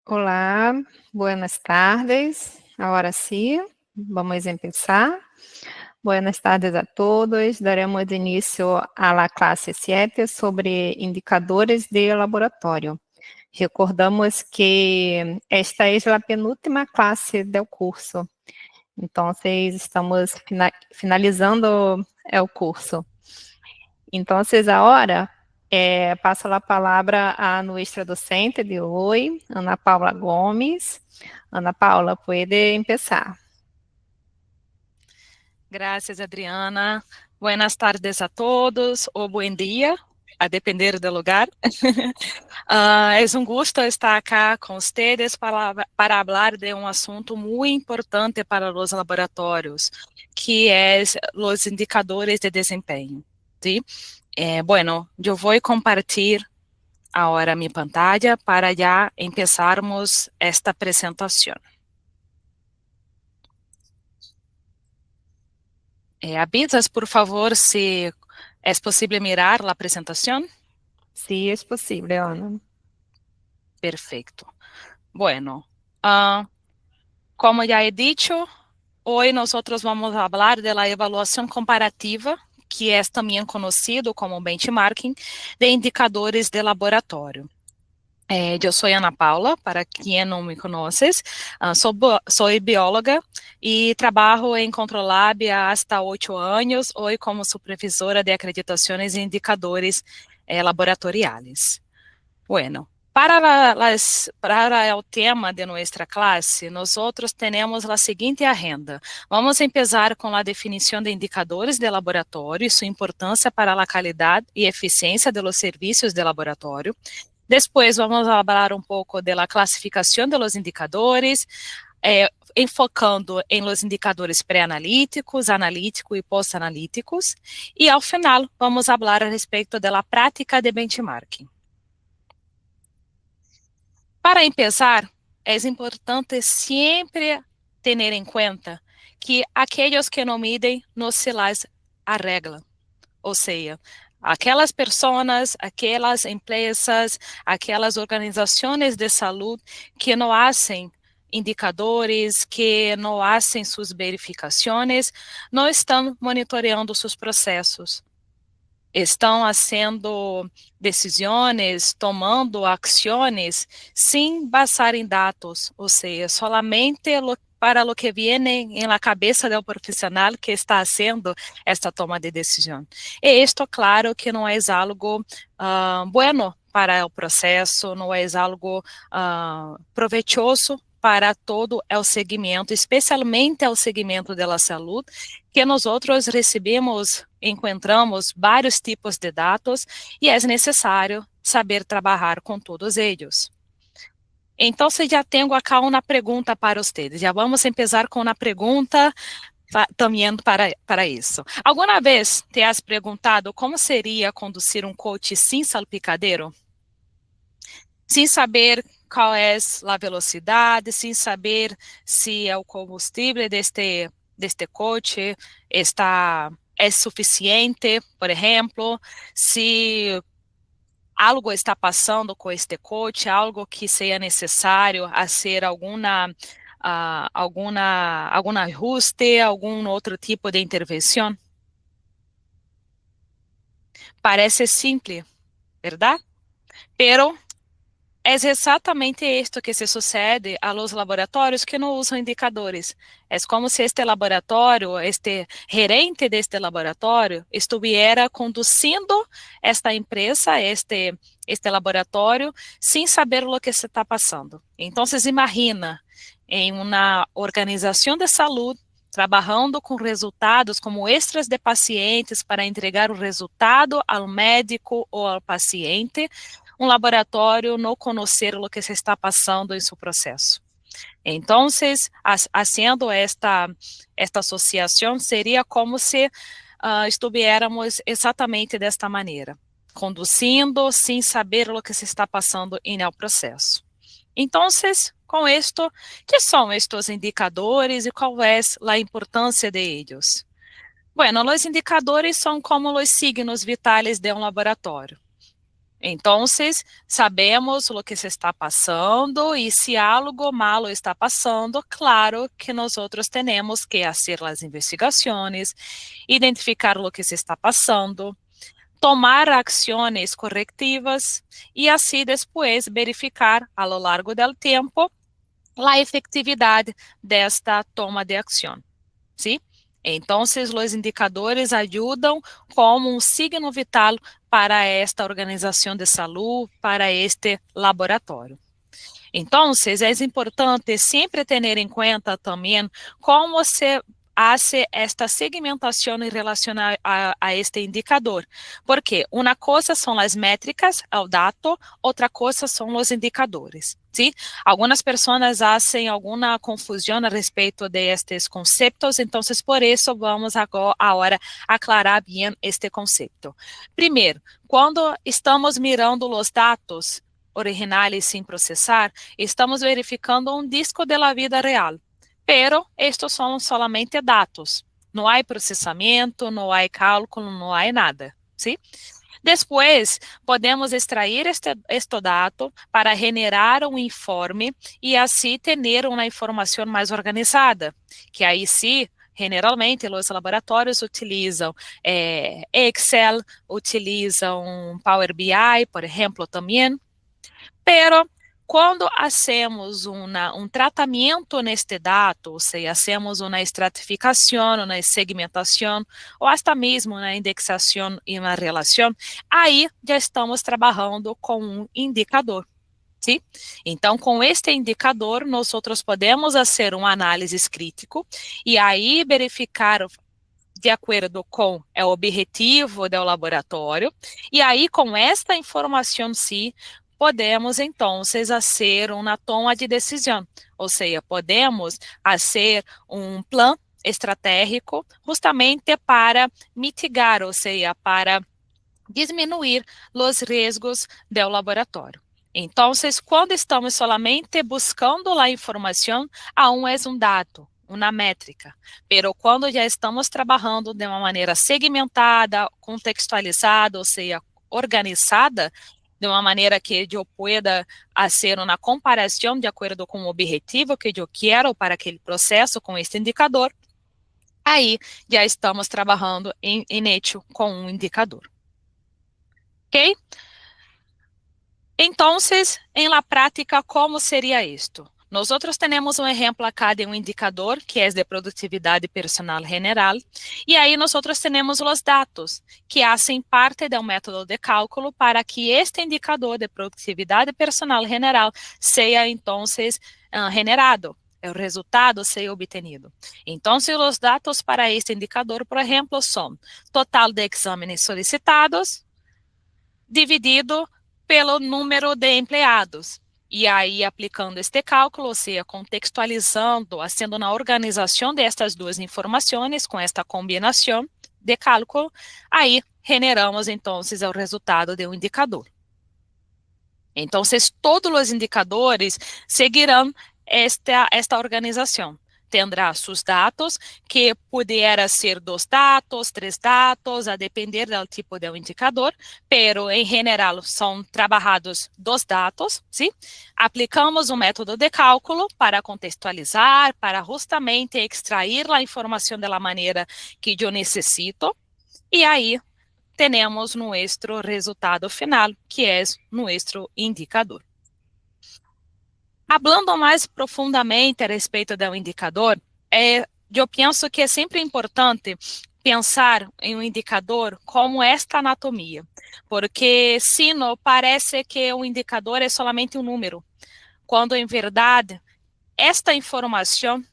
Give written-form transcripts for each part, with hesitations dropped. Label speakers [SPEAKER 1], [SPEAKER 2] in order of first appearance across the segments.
[SPEAKER 1] Olá, buenas tardes. Ahora sí, vamos a empezar. Buenas tardes a todos. Daremos início à la classe 7 sobre indicadores de laboratório. Recordamos que esta é a penúltima classe do curso. Então, estamos finalizando o curso. Então, agora passo a palavra a nossa docente de hoje, Ana Paula Gomes. Ana Paula, pode começar.
[SPEAKER 2] Gracias, Adriana. Buenas tardes a todos, ou bom dia, a depender do lugar. É um gosto estar aqui com vocês para falar de um assunto muito importante para os laboratórios, que é os indicadores de desempenho. ¿Sí? Bueno, eu vou compartilhar agora minha pantalla para já começarmos esta apresentação. Avisas, por favor, se é possível mirar a apresentação?
[SPEAKER 1] Sí, es posible, Ana.
[SPEAKER 2] Perfeito. Bueno, como já he dicho, hoje nós vamos falar da evaluação comparativa, que é também conhecido como benchmarking, de indicadores de laboratório. Eu sou Ana Paula, para quem não me conhece, sou bióloga e trabalho em Controlab há hasta 8 anos, hoje como supervisora de acreditações e indicadores laboratoriais. Bueno, para o tema de nossa classe, nós temos a seguinte agenda. Vamos começar com a definição de indicadores de laboratório e sua importância para a qualidade e eficiência dos serviços de laboratório. Depois, vamos falar um pouco da classificação dos indicadores, enfocando em los indicadores pré-analíticos, analíticos e pós-analíticos. E, ao final, vamos falar a respeito da prática de benchmarking. Para começar, é importante sempre ter em conta que aqueles que não midem não se las arreglam. Ou seja, aquelas pessoas, aquelas empresas, aquelas organizações de saúde que não fazem indicadores, que não fazem suas verificações, não estão monitoreando seus processos. Estão fazendo decisões, tomando ações, sem basar em dados, ou seja, solamente para o que viene na cabeça do profissional que está fazendo esta toma de decisão. E isto, claro, que não é algo bueno para o processo, não é algo proveitoso para todo o segmento, especialmente o segmento da saúde, que nós recebemos, encontramos vários tipos de dados e é necessário saber trabalhar com todos eles. Então, já tenho aqui uma pergunta para vocês. Já vamos começar com uma pergunta também para isso. Alguma vez te has perguntado como seria conduzir um coche sem salpicadeiro? Sem saber qual é a velocidade, sem saber se o combustível deste coche é suficiente, por exemplo, se algo está passando com este coche, algo que seja necessário fazer algum ajuste, algum outro tipo de intervenção. Parece simples, verdade? Pero é exatamente isto que se sucede a los laboratórios que não usam indicadores. É como se este laboratório, este gerente deste laboratório, estivesse conduzindo esta empresa, este laboratório, sem saber o que se está passando. Então, imagina em uma organização de saúde, trabalhando com resultados como extras de pacientes para entregar o resultado ao médico ou ao paciente, um laboratório não conhecer o que se está passando em seu processo. Então, fazendo esta associação, seria como se estivéssemos exatamente desta maneira, conduzindo sem saber o que se está passando em el processo. Então, com isto, que são estes indicadores e qual é a importância de eles? Bueno, os indicadores são como os signos vitais de um laboratório. Então, sabemos o que se está passando e se algo malo está passando, claro que nós outros temos que fazer as investigações, identificar o que se está passando, tomar ações corretivas e assim depois verificar a lo largo do tempo a efetividade desta toma de ação, ¿sí? Então, os indicadores ajudam como um signo vital para esta organização de saúde, para este laboratório. Então, é importante sempre ter em conta também como se hace esta segmentação em relação a este indicador, porque uma coisa são as métricas, o dado, outra coisa são os indicadores. ¿Sí? Algumas pessoas fazem alguma confusão a respeito de estes conceitos, então, por isso, vamos agora aclarar bem este conceito. Primeiro, quando estamos mirando os dados originais sem processar, estamos verificando um disco da vida real, pero estes são solamente dados, não há processamento, não há cálculo, não há nada, ¿sí? Depois, podemos extrair este dado para generar um informe e assim ter uma informação mais organizada, que aí sim, generalmente, os laboratórios utilizam Excel, utilizam Power BI, por exemplo, também, pero quando hacemos um tratamento neste dado, ou seja, hacemos uma estratificação, uma segmentação, ou até mesmo uma indexação e uma relação, aí já estamos trabalhando com um indicador. ¿Sí? Então, com este indicador, nós podemos fazer uma análise crítico e aí verificar de acordo com o objetivo do laboratório, e aí com esta informação sim, podemos, então, fazer uma toma de decisão, ou seja, podemos fazer um plano estratégico justamente para mitigar, ou seja, para diminuir os riscos do laboratório. Então, quando estamos solamente buscando a informação, aún é um dado, uma métrica, pero quando já estamos trabalhando de uma maneira segmentada, contextualizada, ou seja, organizada, de uma maneira que eu pueda fazer uma comparação de acordo com o objetivo que eu quero para aquele processo com este indicador, aí já estamos trabalhando em hecho com um indicador. Ok? Então, em la prática, como seria isto? Nós temos um exemplo acá de um indicador que é de produtividade personal general, e aí nós temos os dados que fazem parte do método de cálculo para que este indicador de produtividade personal general seja, então, generado, o resultado seja obtenido. Então, os dados para este indicador, por exemplo, são total de exames solicitados dividido pelo número de empregados. E aí, aplicando este cálculo, ou seja, contextualizando, fazendo uma organização destas duas informações, com esta combinação de cálculo, aí generamos, então, o resultado de um indicador. Então, todos os indicadores seguirão esta organização. Tendrá seus dados, que pudiera ser 2 dados, 3 dados, a depender do tipo de indicador, pero em geral são trabalhados 2 dados, ¿sí? Aplicamos um método de cálculo para contextualizar, para justamente extrair a informação da maneira que eu necessito, e aí temos nosso resultado final, que é nosso indicador. Hablando mais profundamente a respeito do indicador, eu penso que é sempre importante pensar em um indicador como esta anatomia, porque senão parece que o indicador é solamente um número, quando em verdade esta informação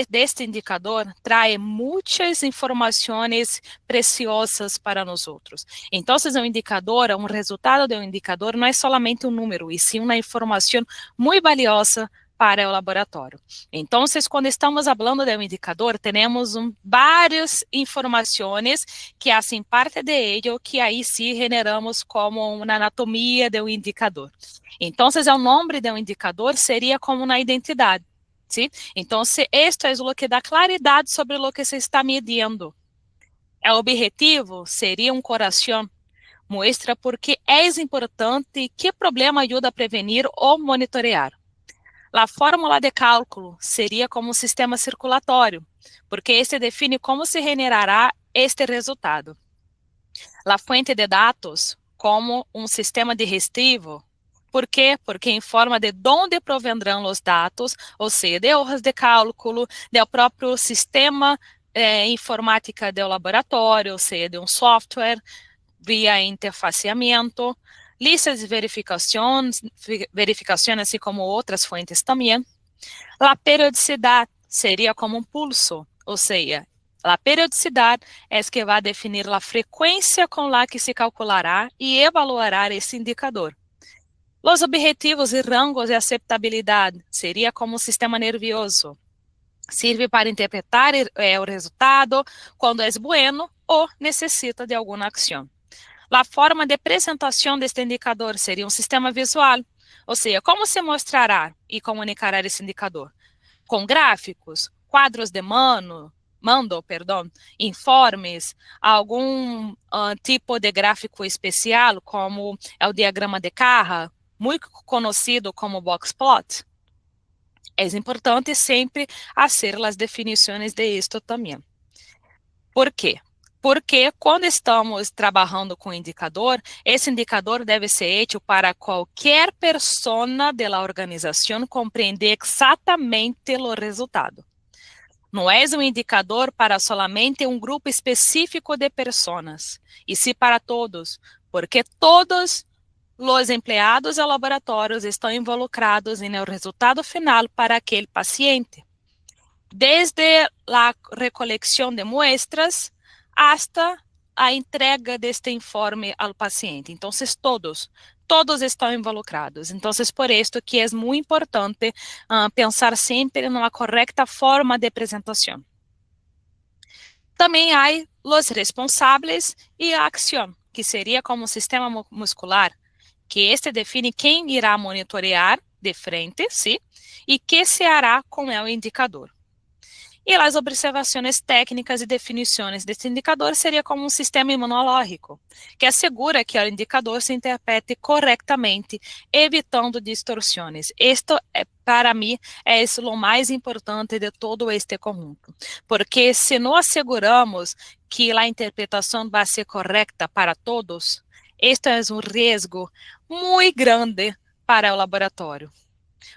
[SPEAKER 2] deste indicador traz muitas informações preciosas para nós outros. Então, um indicador, um resultado de um indicador não é solamente um número, e sim uma informação muito valiosa para o laboratório. Então, quando estamos falando de um indicador, temos várias informações que fazem parte de ele, que aí sim generamos como uma anatomia de um indicador. Então, o nome de um indicador seria como uma identidade. ¿Sí? Então, isto é o que dá claridade sobre o que se está medindo. O objetivo seria um coração, Muestra por que é importante e que problema ajuda a prevenir ou monitorear. A fórmula de cálculo seria como um sistema circulatório, porque este define como se generará este resultado. A fonte de dados como um sistema digestivo. Por quê? Porque informa de onde provendrão os dados, ou seja, de hojas de cálculo, do próprio sistema informática do laboratório, ou seja, de um software, via interfaceamento, listas de verificações, assim como outras fontes também. A periodicidade seria como um pulso, ou seja, a periodicidade é que vai definir a frequência com la que se calculará e evaluará esse indicador. Os objetivos e rangos de aceitabilidade seria como um sistema nervioso. Serve para interpretar o resultado quando é bueno ou necessita de alguma ação. A forma de apresentação deste indicador seria um sistema visual, ou seja, como se mostrará e comunicará esse indicador? Com gráficos, quadros de mando, informes, algum tipo de gráfico especial, como é o diagrama de Carra, muito conhecido como box plot. É importante sempre fazer as definições de isto também. Por quê? Porque quando estamos trabalhando com indicador, esse indicador deve ser útil para qualquer pessoa da organização compreender exatamente o resultado. Não é um indicador para somente um grupo específico de pessoas, e sim para todos, porque todos os empregados e laboratórios estão involucrados no resultado final para aquele paciente. Desde a recolecção de muestras hasta a entrega deste informe ao paciente. Então, todos estão involucrados. Então, por isso que é muito importante pensar sempre numa correta forma de apresentação. Também há os responsáveis e a ação, que seria como um sistema muscular, que este define quem irá monitorear de frente, sim, e que se hará com o indicador. E as observações técnicas e definições desse indicador seria como um sistema imunológico, que assegura que o indicador se interprete corretamente, evitando distorções. Isto, para mim, é o mais importante de todo este conjunto, porque se não asseguramos que a interpretação vai ser correta para todos, este é um risco muito grande para o laboratório,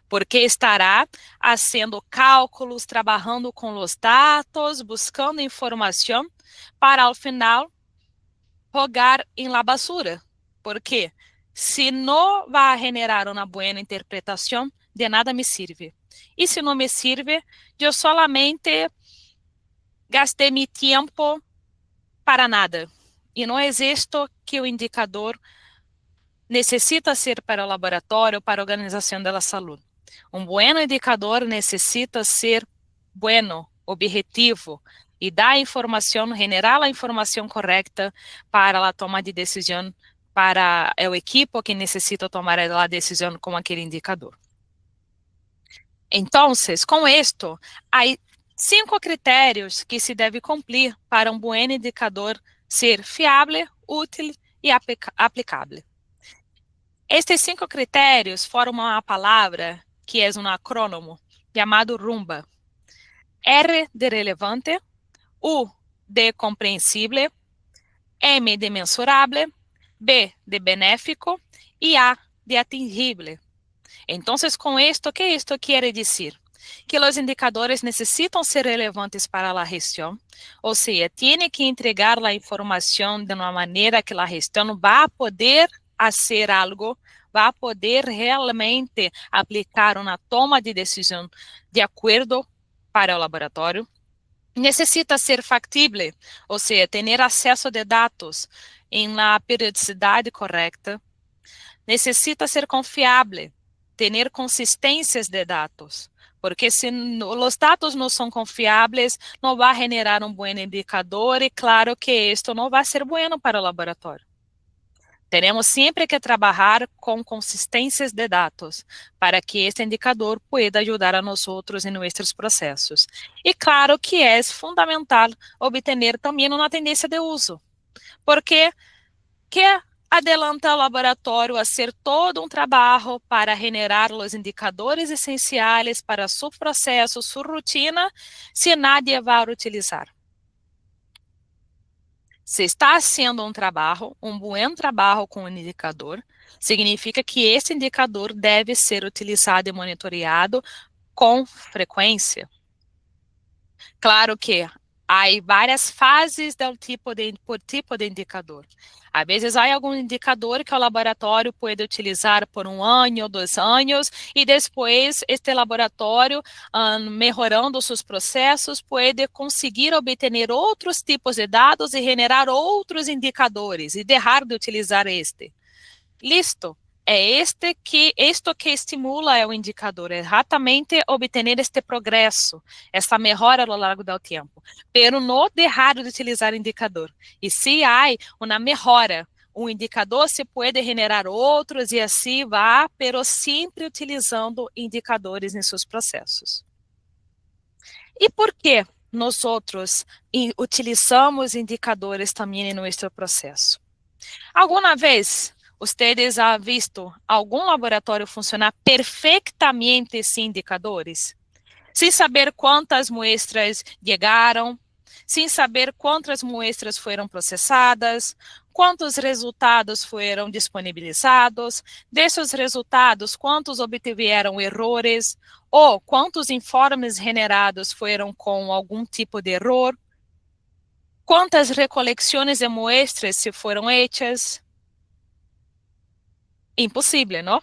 [SPEAKER 2] porque estará fazendo cálculos, trabalhando com os dados, buscando informação, para ao final jogar em la basura. Porque se não vai generar uma boa interpretação, de nada me sirve. E se não me sirve, eu solamente gastei meu tempo para nada. E não existe que o indicador necessita ser para o laboratório, para a organização da saúde. Um bom indicador necessita ser bueno, objetivo, e dar informação, generar a informação correta para a toma de decisão, para o equipo que necessita tomar a decisão com aquele indicador. Então, com isto, há 5 critérios que se deve cumprir para um bom indicador ser fiável, útil e aplicável. Estes 5 critérios formam uma palavra que é um acrônimo chamado RUMBA. R de relevante, U de compreensível, M de mensurável, B de benéfico e A de atingível. Então, com isto, o que isto quer dizer? Que os indicadores necessitam ser relevantes para a gestão, ou seja, tem que entregar a informação de uma maneira que a gestão vai poder fazer algo, vai poder realmente aplicar uma toma de decisão de acordo para o laboratório. Necessita ser factível, ou seja, ter acesso de dados em la periodicidade correta. Necessita ser confiável, ter consistências de dados, porque se os dados não são confiáveis, não vai generar um bom indicador e claro que isto não vai ser bueno para o laboratório. Teremos sempre que trabalhar com consistências de dados para que este indicador pueda ajudar a nós outros em nossos processos. E claro que é fundamental obter também uma tendência de uso, porque que adelanta o laboratório a hacer todo um trabalho para generar os indicadores essenciais para seu processo, sua rotina, se nadie vai utilizar. Se está fazendo um trabalho, um bom trabalho com um indicador, significa que esse indicador deve ser utilizado e monitoreado com frequência. Claro que há várias fases por tipo de indicador. Às vezes há algum indicador que o laboratório pode utilizar por 1 ano, 2 anos, e depois este laboratório, melhorando seus processos, pode conseguir obter outros tipos de dados e generar outros indicadores e deixar de utilizar este. Listo. É isto que estimula o indicador, exatamente obter este progresso, essa melhora ao longo do tempo, pero não deixar de utilizar o indicador. E se há uma melhora, um indicador se pode generar outros e assim vai, pero sempre utilizando indicadores em seus processos. E por que nós outros utilizamos indicadores também em nosso processo? Alguma vez vocês han visto algum laboratório funcionar perfeitamente sem indicadores? Sem saber quantas muestras chegaram, sem saber quantas muestras foram processadas, quantos resultados foram disponibilizados, desses resultados, quantos obtiveram errores, ou quantos informes generados foram com algum tipo de erro, quantas recolecções de muestras se foram feitas. Impossível, não?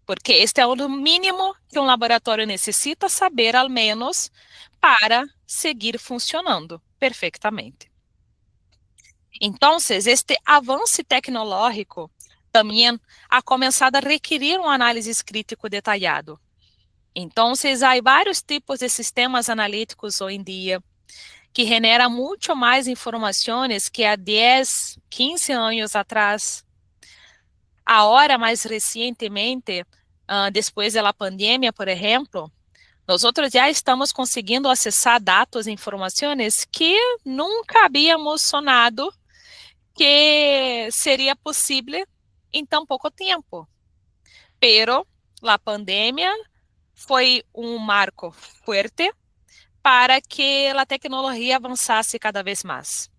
[SPEAKER 2] Porque este é o mínimo que um laboratório necessita saber, ao menos, para seguir funcionando perfeitamente. Então, este avanço tecnológico também ha começado a requerir um análise crítico detalhado. Então, há vários tipos de sistemas analíticos hoje em dia que generam muito mais informações que há 10, 15 anos atrás. Agora, mais recentemente, depois da pandemia, por exemplo, nós já estamos conseguindo acessar dados e informações que nunca havíamos sonado que seria possível em tão pouco tempo. Pero a pandemia foi um marco forte para que a tecnologia avançasse cada vez mais.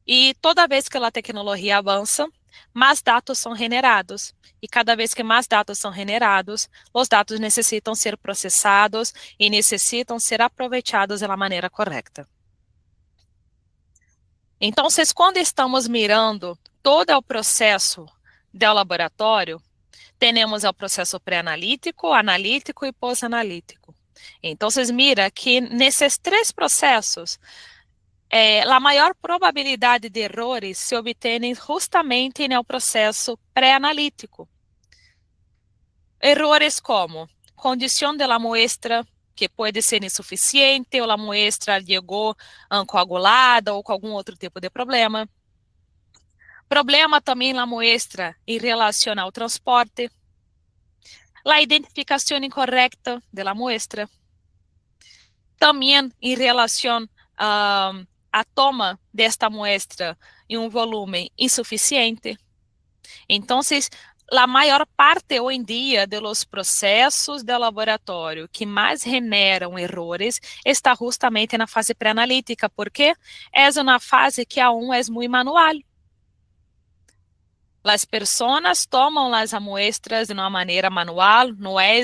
[SPEAKER 2] E toda vez que a tecnologia avança, mais dados são generados. E cada vez que mais dados são generados, os dados necessitam ser processados e necessitam ser aproveitados da maneira correta. Então, quando estamos mirando todo o processo do laboratório, temos o processo pré-analítico, analítico e pós-analítico. Então, mira que nesses 3 processos, a maior probabilidade de errores se obtém justamente no processo pré-analítico. Errores como condição da muestra, que pode ser insuficiente, ou a muestra chegou coagulada ou com algum outro tipo de problema. Problema também na muestra em relação ao transporte. A identificação incorreta da muestra. Também em relação a toma desta muestra em um volume insuficiente. Então, a maior parte hoje em dia dos processos do laboratório que mais generam errores está justamente na fase pré-analítica, porque é uma fase que aún é muito manual. As pessoas tomam as amostras de uma maneira manual, não é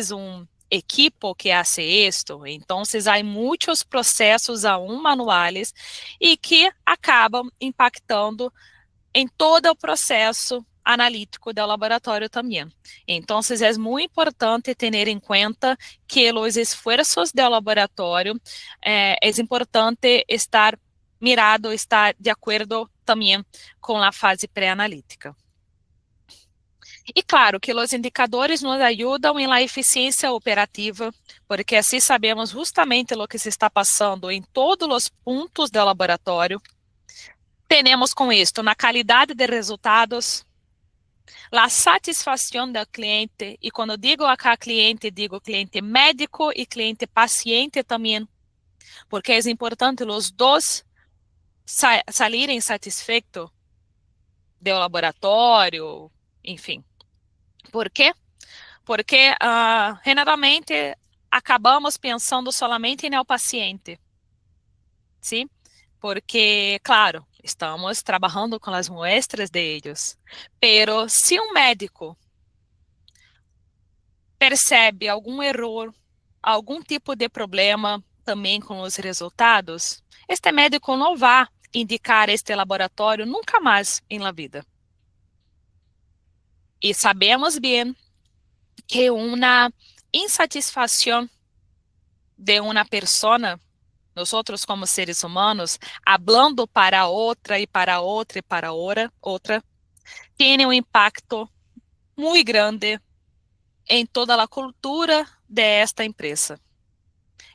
[SPEAKER 2] equipo que hace isto. Então, há muitos processos aún manuais e que acabam impactando em todo o processo analítico do laboratório também. Então, é muito importante ter em conta que os esforços do laboratório é importante estar mirado, estar de acordo também com a fase pré-analítica. E claro que os indicadores nos ajudam na eficiência operativa, porque assim sabemos justamente o que se está passando em todos os pontos do laboratório. Temos com isto na qualidade de resultados, a satisfação do cliente, e quando digo acá cliente, digo cliente médico e cliente paciente também, porque é importante os dois saírem satisfeitos do laboratório, enfim. Por quê? Porque generalmente acabamos pensando solamente no paciente, sim? Porque, claro, estamos trabalhando com as muestras de ellos, pero se um médico percebe algum erro, algum tipo de problema também com os resultados, este médico não vai indicar este laboratório nunca mais em la vida. E sabemos bem que uma insatisfação de uma persona, nós como seres humanos, hablando para outra e para outra e para outra, tem um impacto muito grande em toda a cultura desta empresa.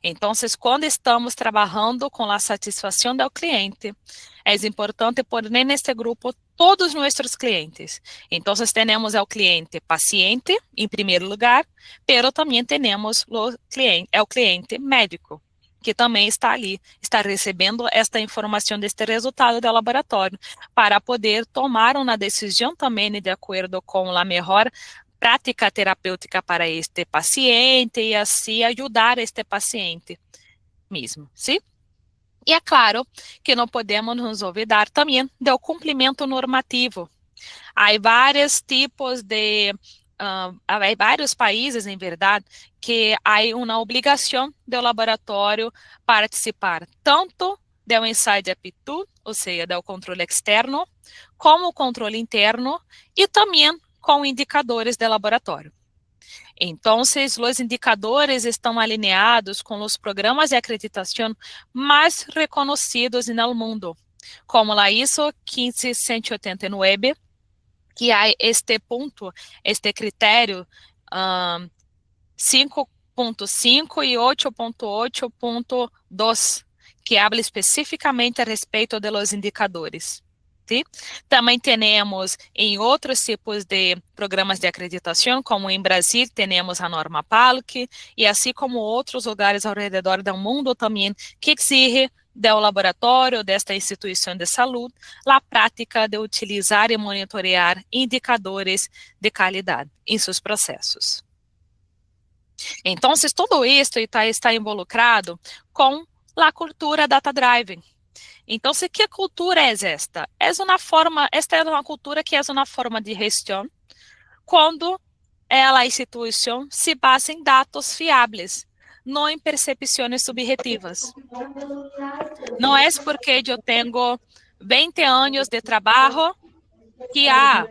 [SPEAKER 2] Então, quando estamos trabalhando com a satisfação do cliente, é importante pôr neste grupo todos os nossos clientes. Então, temos o cliente paciente, em primeiro lugar, pero também temos o cliente médico, que também está ali, está recebendo esta informação deste resultado do laboratório, para poder tomar uma decisão também de acordo com a melhor prática terapêutica para este paciente e assim ajudar este paciente mesmo, sim? E é claro que não podemos nos olvidar também do cumprimento normativo. Há vários tipos de há vários países, em verdade, que há uma obrigação do laboratório participar tanto do ensaio de aptitude, ou seja, do controle externo, como o controle interno e também com indicadores de laboratório. Então, os indicadores estão alinhados com os programas de acreditação mais reconhecidos no mundo, como a ISO 15189, que há este ponto, este critério 5.5 e 8.8.2, que habla especificamente a respeito dos indicadores. Sim? Também temos em outros tipos de programas de acreditação, como em Brasil temos a norma PALC, e assim como outros lugares ao redor do mundo também, que exige do laboratório, desta instituição de saúde, a prática de utilizar e monitorear indicadores de qualidade em seus processos. Então, tudo isso está involucrado com a cultura data-driven. Então, que cultura é esta? Esta é uma cultura que é uma forma de gestão, quando a instituição se basa em dados fiáveis, não em percepções subjetivas. Não é porque eu tenho 20 anos de trabalho que,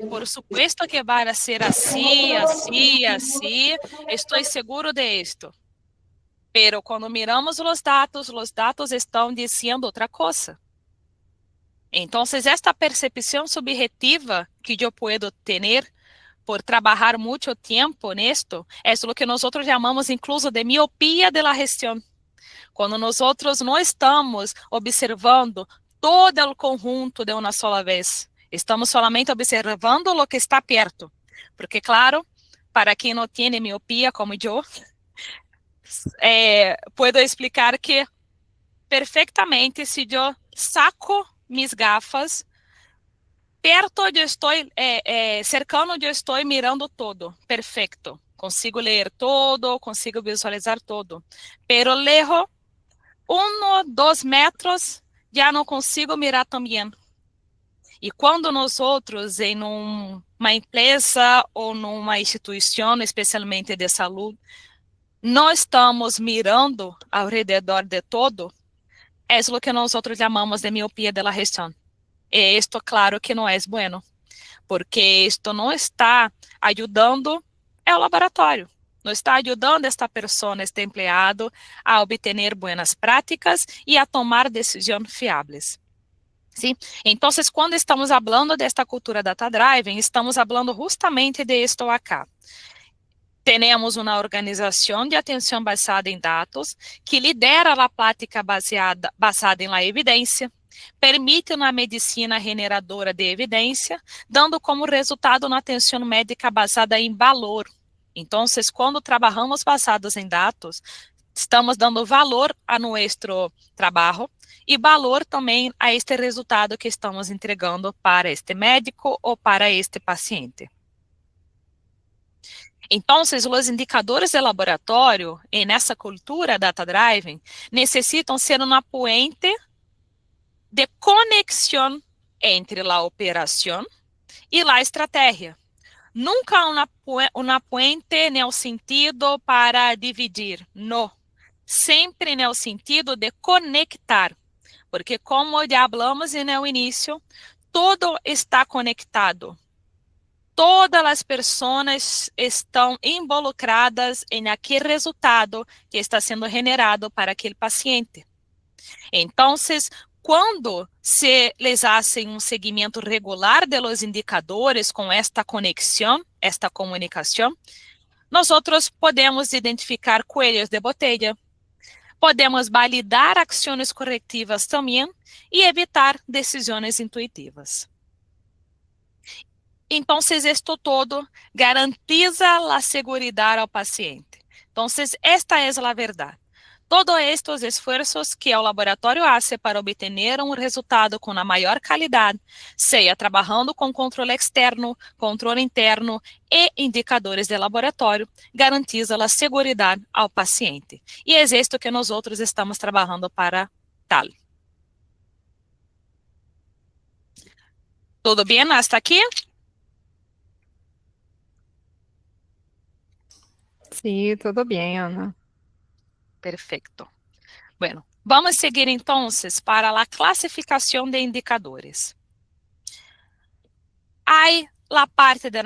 [SPEAKER 2] por supuesto que vai ser assim, assim, assim, estou seguro de isto. Pero quando miramos os dados estão dizendo outra coisa. Então, esta percepção subjetiva que eu posso ter por trabalhar muito tempo nisto, é o que nós chamamos incluso de miopia de la gestão. Quando nós não estamos observando todo o conjunto de uma só vez, estamos solamente observando o que está perto. Porque, claro, para quem não tem miopia como eu, puedo explicar que perfeitamente se eu saco mis gafas, perto eu estou, cercano eu estou mirando todo, perfeito. Consigo ler todo, consigo visualizar todo. Pero lejos, 1, 2 metros, já não consigo mirar também. E quando nós outros, em uma empresa ou numa instituição, especialmente de saúde, não estamos mirando ao redor de todo, é o que nós outros chamamos de miopia de la gestão. E isto, claro, que não é bueno, porque isto não está ajudando o laboratório, não está ajudando esta pessoa, este empleado, a obter boas práticas e a tomar decisões fiáveis. Sim? Então, quando estamos falando desta cultura data-driven, estamos falando justamente de isto acá. Temos uma organização de atenção baseada em dados que lidera a prática baseada em evidência, permite uma medicina generadora de evidência, dando como resultado uma atenção médica baseada em valor. Então, quando trabalhamos baseados em dados, Estamos dando valor a nosso trabalho e valor também a este resultado que estamos entregando para este médico ou para este paciente. Então, os indicadores de laboratório, nessa cultura data-driven, necessitam ser uma puente de conexão entre a operação e a estratégia. Nunca uma puente no sentido para dividir, não. Sempre no sentido de conectar, porque como já falamos no início, tudo está conectado. Todas as pessoas estão involucradas em aquele resultado que está sendo generado para aquele paciente. Então, quando se les hacen um seguimento regular de los indicadores com esta conexão, esta comunicação, nós podemos identificar coelhos de botella, podemos validar ações corretivas também e evitar decisões intuitivas. Então, isto todo garantiza a segurança ao paciente. Então, esta é a verdade. Todos estes esforços que o laboratório hace para obter um resultado com a maior qualidade, seja trabalhando com controle externo, controle interno e indicadores de laboratório, garantiza a segurança ao paciente. E é isto que nós estamos trabalhando para tal. Tudo bem hasta aqui?
[SPEAKER 1] Sí, todo bien, Ana.
[SPEAKER 2] Perfeito. Bueno, vamos seguir então para a classificação de indicadores. Há a parte de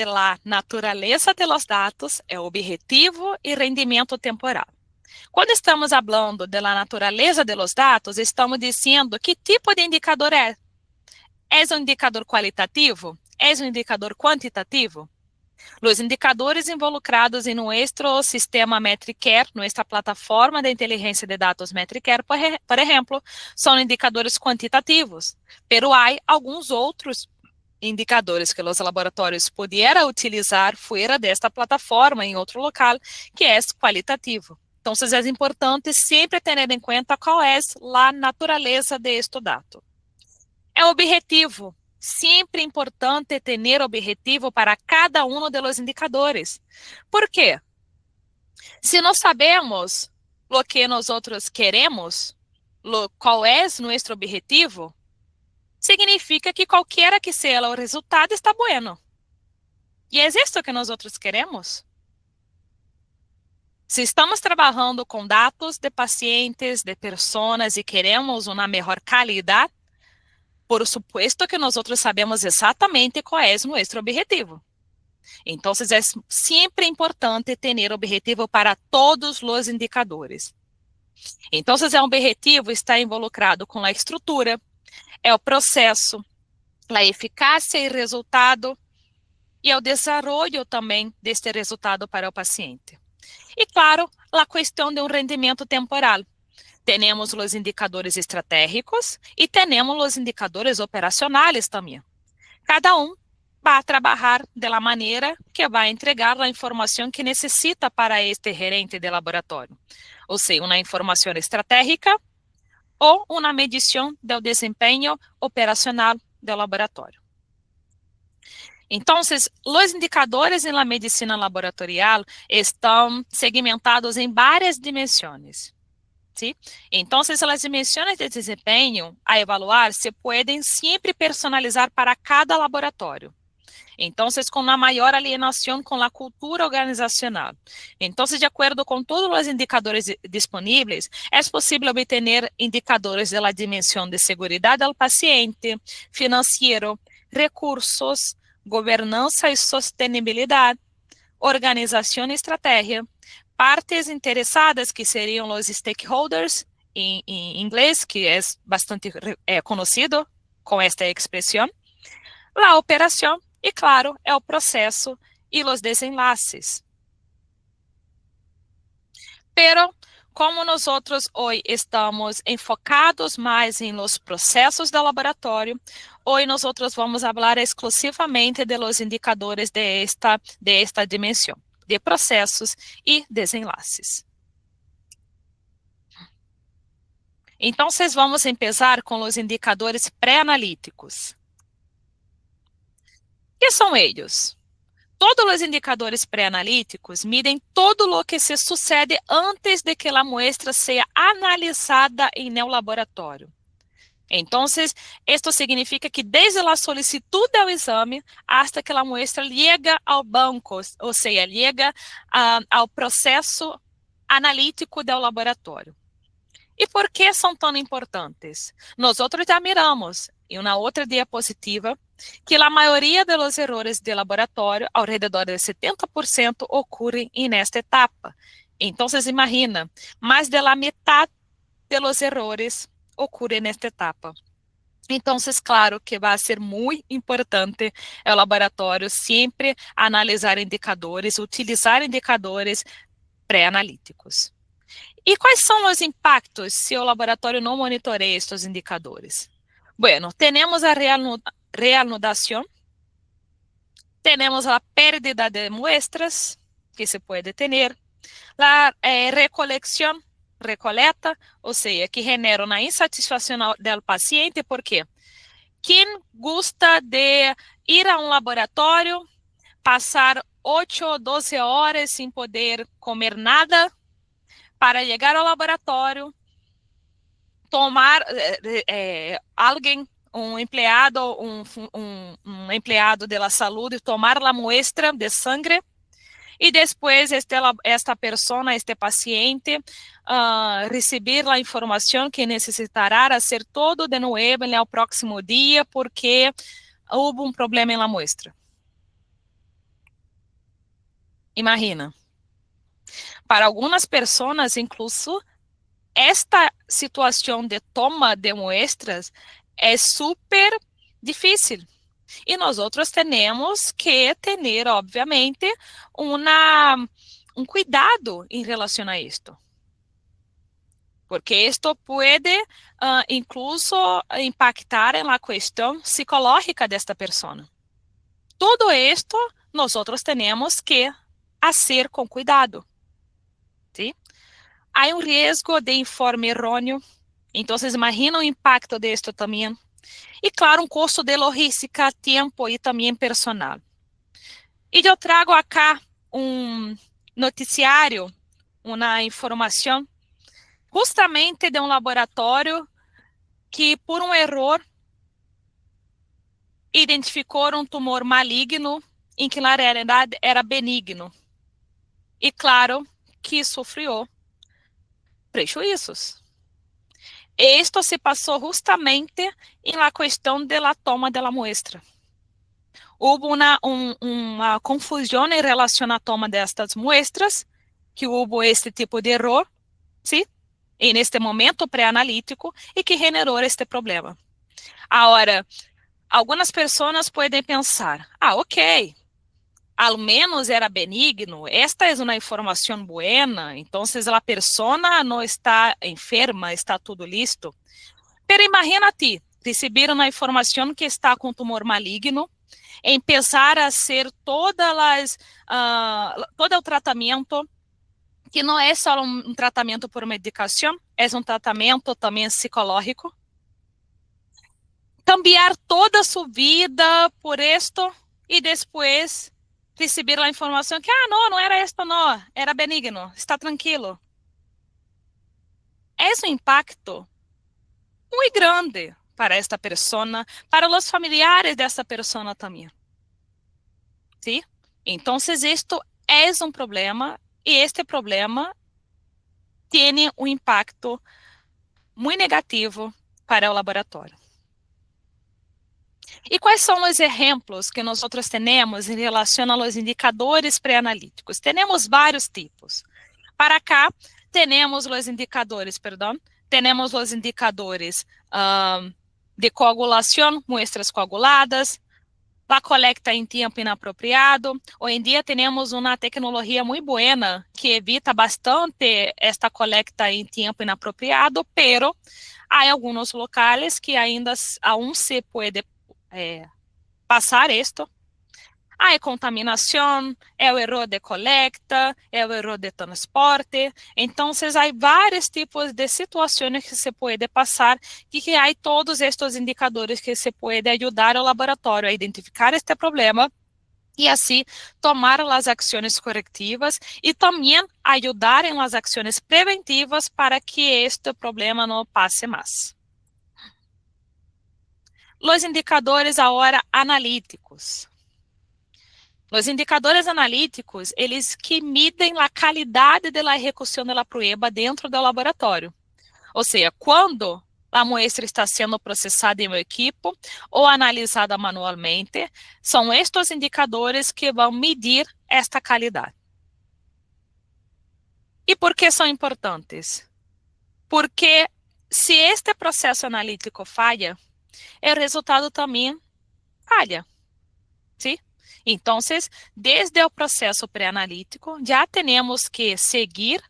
[SPEAKER 2] la naturaleza de los dados, é objetivo e rendimento temporal. Quando estamos falando de la naturaleza de los dados, estamos dizendo que tipo de indicador é. É um indicador qualitativo? É um indicador quantitativo? Os indicadores involucrados em nosso sistema MetriCare, nossa plataforma de inteligência de dados MetriCare, por exemplo, são indicadores quantitativos, pero há alguns outros indicadores que os laboratórios pudieran utilizar fora desta plataforma, em outro local, que é qualitativo. Então, é importante sempre ter em conta qual é a natureza de este dado. É objetivo. Sempre importante ter objetivo para cada um dos indicadores. Por quê? Se não sabemos o que nós queremos, qual é nosso objetivo, significa que qualquer que seja o resultado está bueno. E é isso que nós queremos? Se estamos trabalhando com dados de pacientes, de pessoas e queremos uma melhor qualidade, por supuesto que nós sabemos exatamente qual é nosso objetivo. Então, é sempre importante ter objetivo para todos os indicadores. Então, o objetivo está involucrado com a estrutura, é o processo, a eficácia e resultado, e o desenvolvimento também deste resultado para o paciente. E, claro, a questão de um rendimento temporal. Temos os indicadores estratégicos e temos os indicadores operacionais também. Cada vai trabalhar da maneira que vai entregar a informação que necessita para este gerente de laboratório. Ou seja, uma informação estratégica ou uma medição do desempenho operacional do laboratório. Então, os indicadores na medicina laboratorial estão segmentados em várias dimensões. ¿Sí? Então, as dimensões de desempenho a evaluar se podem sempre personalizar para cada laboratório. Então, com uma maior alienação com a cultura organizacional. Então, de acordo com todos os indicadores disponíveis, é possível obter indicadores da dimensão de segurança do paciente, financeiro, recursos, governança e sustentabilidade, organização e estratégia, partes interessadas, que seriam os stakeholders, em inglês, que é bastante conhecido com esta expressão, a operação e, claro, é o processo e os desenlaces. Pero, como nós hoje estamos enfocados mais em los processos do laboratório, hoje nós vamos falar exclusivamente de los indicadores de esta dimensão, de processos e desenlaces. Então, vamos começar com os indicadores pré-analíticos. Que são eles? Todos os indicadores pré-analíticos midem todo o que se sucede antes de que a muestra seja analisada em el laboratório. Então, isto significa que desde a solicitud do exame hasta que a muestra chega ao banco, ou seja, chega ao processo analítico do laboratório. E por que são tão importantes? Nós já miramos em uma outra diapositiva que a maioria dos erros de laboratório, ao redor de 70%, ocorrem nesta etapa. Então, imagina, mais da metade dos erros ocorrem nesta etapa. Então, claro que vai ser muito importante o laboratório sempre analisar indicadores, utilizar indicadores pré-analíticos. E quais são os impactos se o laboratório não monitoreia estes indicadores? Bueno, temos a reanudação, temos a pérdida de muestras que se pode ter, a recoleta, ou seja, que genera uma insatisfação do paciente, porque quem gosta de ir a laboratório, passar 8 ou 12 horas sem poder comer nada, para chegar ao laboratório, tomar alguém, empleado da saúde, tomar a muestra de sangue, e depois esta pessoa, este paciente, receber a informação que necessitará fazer todo de novo no próximo dia, porque houve problema na muestra. Imagina. Para algumas pessoas, incluso, esta situação de toma de muestras é super difícil. E nós temos que ter, obviamente, cuidado em relação a isto. Porque isto pode, incluso, impactar na questão psicológica desta pessoa. Tudo isto nós temos que fazer com cuidado. ¿Sí? Há risco de informe errôneo, então imagina o impacto disto também. E claro, custo de logística, tempo e também personal. E eu trago acá noticiário, uma informação, justamente de laboratório que, por erro, identificou tumor maligno em que na realidade era benigno. E claro que sofreu prejuízos. Isto se passou justamente na questão da toma da muestra. Houve uma confusão em relação à toma destas muestras, que houve este tipo de erro, sim? E neste momento pré-analítico, e que generou este problema. Agora, algumas pessoas podem pensar, ok, ao menos era benigno, esta é uma informação buena, então a pessoa não está enferma, está tudo listo. Pero imagina-te, receber uma informação que está com tumor maligno, empezar a hacer todo o tratamento, que não é só tratamento por medicação, é tratamento também psicológico. Cambiar toda a sua vida por isto e depois receber a informação que, não era isto, não, era benigno, está tranquilo. É um impacto muito grande para esta pessoa, para os familiares dessa pessoa também. Sim? Então, isto é um problema, e este problema tem um impacto muito negativo para o laboratório. E quais são os exemplos que nós temos em relação aos indicadores pré-analíticos? Temos vários tipos. Para cá, temos os indicadores de coagulação, muestras coaguladas, a coleta em tempo inapropriado. Hoje em dia temos uma tecnologia muito boa que evita bastante esta coleta em tempo inapropriado, pero há alguns locais que ainda se pode passar isto. Há contaminação, é o erro de coleta, é o erro de transporte. Então, há vários tipos de situações que se pode passar e que há todos estes indicadores que se pode ajudar o laboratório a identificar este problema e assim tomar as ações corretivas e também ajudar em as ações preventivas para que este problema não passe mais. Os indicadores agora analíticos. Os indicadores analíticos, eles que medem a qualidade da execução da prueba dentro do laboratório. Ou seja, quando a muestra está sendo processada em uma equipe ou analisada manualmente, são estes indicadores que vão medir esta qualidade. E por que são importantes? Porque se este processo analítico falha, o resultado também falha. Sim? Então, desde o processo pré-analítico, já temos que seguir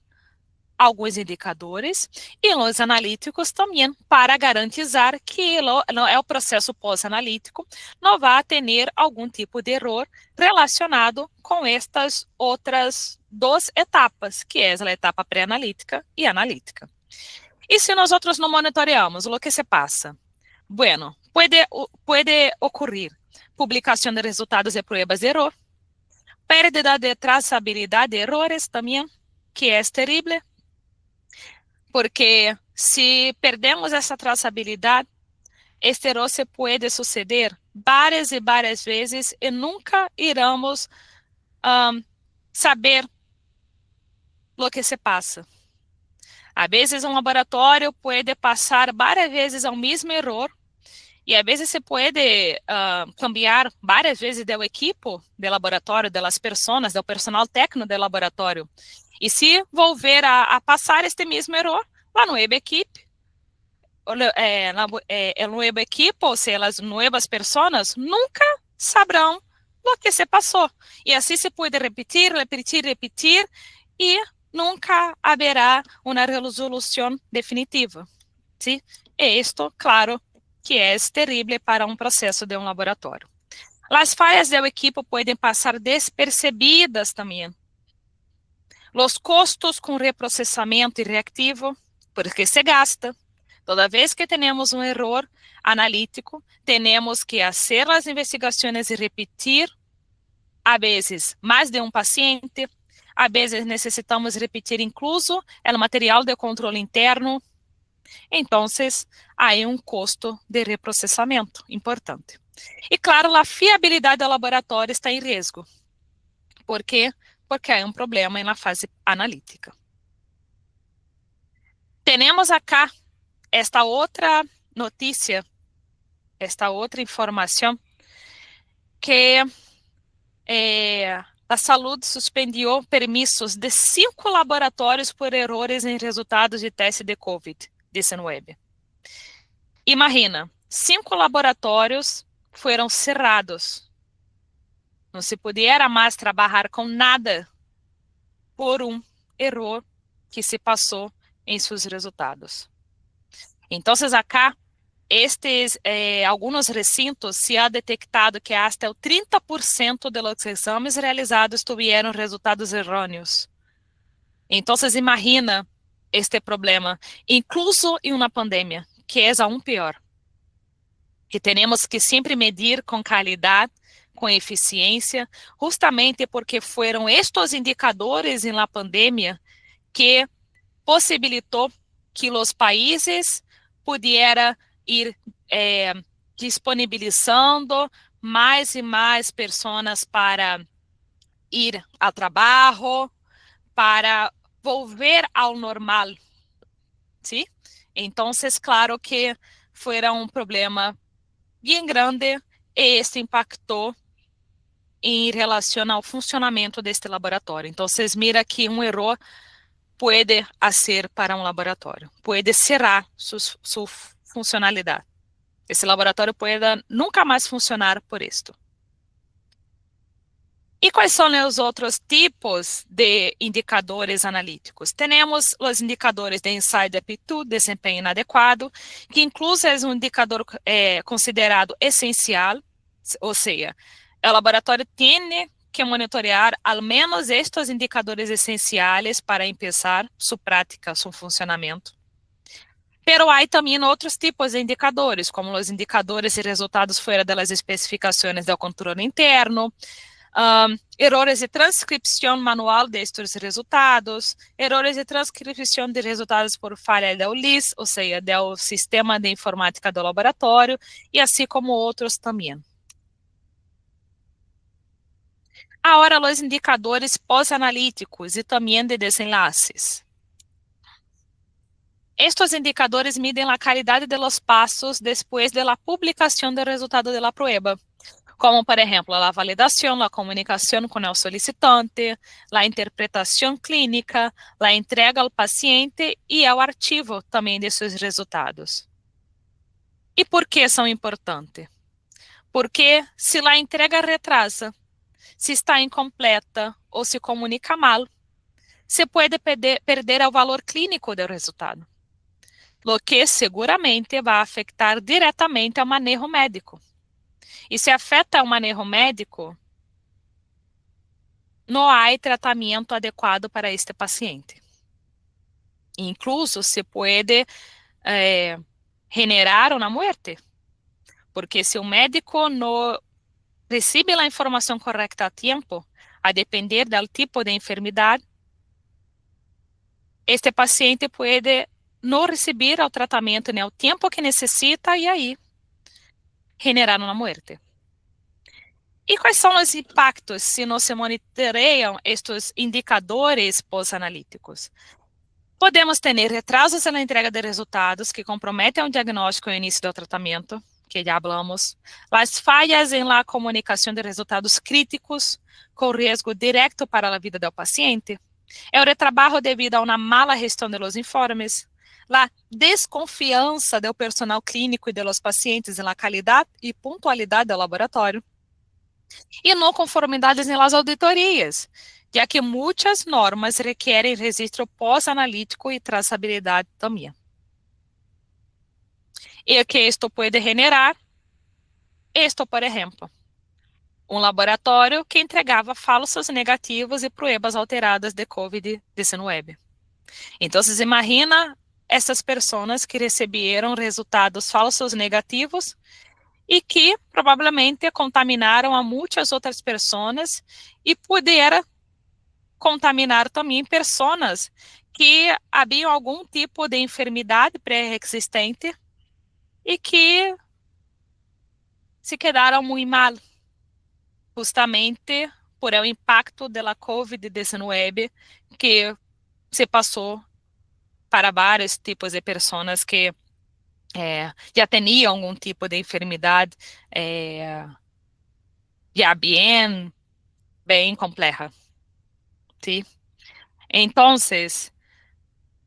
[SPEAKER 2] alguns indicadores e os analíticos também para garantizar que o processo pós-analítico não vai ter algum tipo de erro relacionado com estas outras duas etapas, que é a etapa pré-analítica e analítica. E se nós não monitoreamos, o que se passa? Bueno, pode ocorrer publicação de resultados de pruebas de erro, pérdida de trazabilidade de errores também, que é terrível, porque se perdemos essa traçabilidade, este erro se pode suceder várias e várias vezes e nunca iremos saber o que se passa. Às vezes, um laboratório pode passar várias vezes ao mesmo erro e às vezes se pode cambiar várias vezes do equipo de laboratório, das pessoas, do personal técnico do laboratório. E se volver a passar este mesmo erro, a nova equipe, ou seja, as novas pessoas nunca saberão o que se passou. E assim se pode repetir e nunca haverá uma resolução definitiva. ¿Sí? E isto, claro, que é terrível para um processo de um laboratório. As falhas do equipo podem passar despercebidas também. Os custos com reprocessamento e reativo, porque se gasta. Toda vez que temos um erro analítico, temos que fazer as investigações e repetir, a vezes, mais de um paciente, a vezes necessitamos repetir incluso o material de controle interno. Então, há um custo de reprocessamento importante. E, claro, a fiabilidade do laboratório está em risco. Por quê? Porque há um problema na fase analítica. Temos acá esta outra notícia, esta outra informação, que a saúde suspendeu permissos de 5 laboratórios por erros em resultados de teste de COVID-19. Imagina, 5 laboratórios foram cerrados. Não se pudiera mais trabalhar com nada por um erro que se passou em seus resultados. Então, acá, alguns recintos se ha detectado que até o 30% dos exames realizados tiveram resultados errôneos. Então, imagina este problema, incluso em uma pandemia, que é aún pior. Que temos que sempre medir com qualidade, com eficiência, justamente porque foram estes indicadores na pandemia que possibilitou que os países pudieram ir disponibilizando mais e mais pessoas para ir ao trabalho, para volver ao normal, ¿sí? Então, claro que foi um problema bem grande e isso impactou em relação ao funcionamento deste laboratório. Então, mira que um erro pode ser para um laboratório, pode cerrar sua funcionalidade. Esse laboratório pode nunca mais funcionar por isto. E quais são os outros tipos de indicadores analíticos? Temos os indicadores de ensaio de aptitude, desempenho inadequado, que incluso é um indicador considerado essencial, ou seja, El laboratorio tiene que monitorear al menos estos indicadores esenciales para empezar su práctica, su funcionamiento. Pero há também outros tipos de indicadores, como os indicadores de resultados fora das especificações do controle interno, errores de transcrição manual destes resultados, errores de transcrição de resultados por falha do LIS, ou seja, do sistema de informática do laboratório, e assim como outros também. Agora, os indicadores pós-analíticos e também de desenlaces. Estos indicadores miden a qualidade de los passos depois da publicação do resultado da prueba, como, por exemplo, a validação, a comunicação com o solicitante, a interpretação clínica, a entrega ao paciente e ao arquivo também de seus resultados. E por que são importantes? Porque se a entrega retrasa, se está incompleta ou se comunica mal, se pode perder o valor clínico do resultado, o que seguramente vai afetar diretamente ao manejo médico. E se afeta o manejo médico, não há tratamento adequado para este paciente. Incluso se pode generar uma morte, porque se o médico não recebe a informação correta a tempo, a depender do tipo de enfermidade, este paciente pode não receber o tratamento no tempo que necessita e aí generar uma morte. E quais são os impactos se não se monitoreiam estes indicadores pós-analíticos? Podemos ter retrasos na entrega de resultados que comprometem o diagnóstico e o início do tratamento, que já falamos, as falhas em la comunicação de resultados críticos, com risco direto para a vida do paciente, o retrabalho devido a uma mala gestão de los informes, a desconfiança do personal clínico e de los pacientes na qualidade e pontualidade do laboratório, e não conformidades nas auditorias, já que muitas normas requerem registro pós-analítico e traçabilidade também. E o que isto pode generar? Isto, por exemplo, um laboratório que entregava falsos negativos e pruebas alteradas de COVID-19. Então, você imagina essas pessoas que receberam resultados falsos negativos e que provavelmente contaminaram a muitas outras pessoas e puderam contaminar também pessoas que haviam algum tipo de enfermidade pré-existente e que se quedaram muito mal, justamente por o impacto da COVID-19 que se passou para vários tipos de pessoas que já tinham algum tipo de enfermidade já bem complexa. ¿Sí? Então,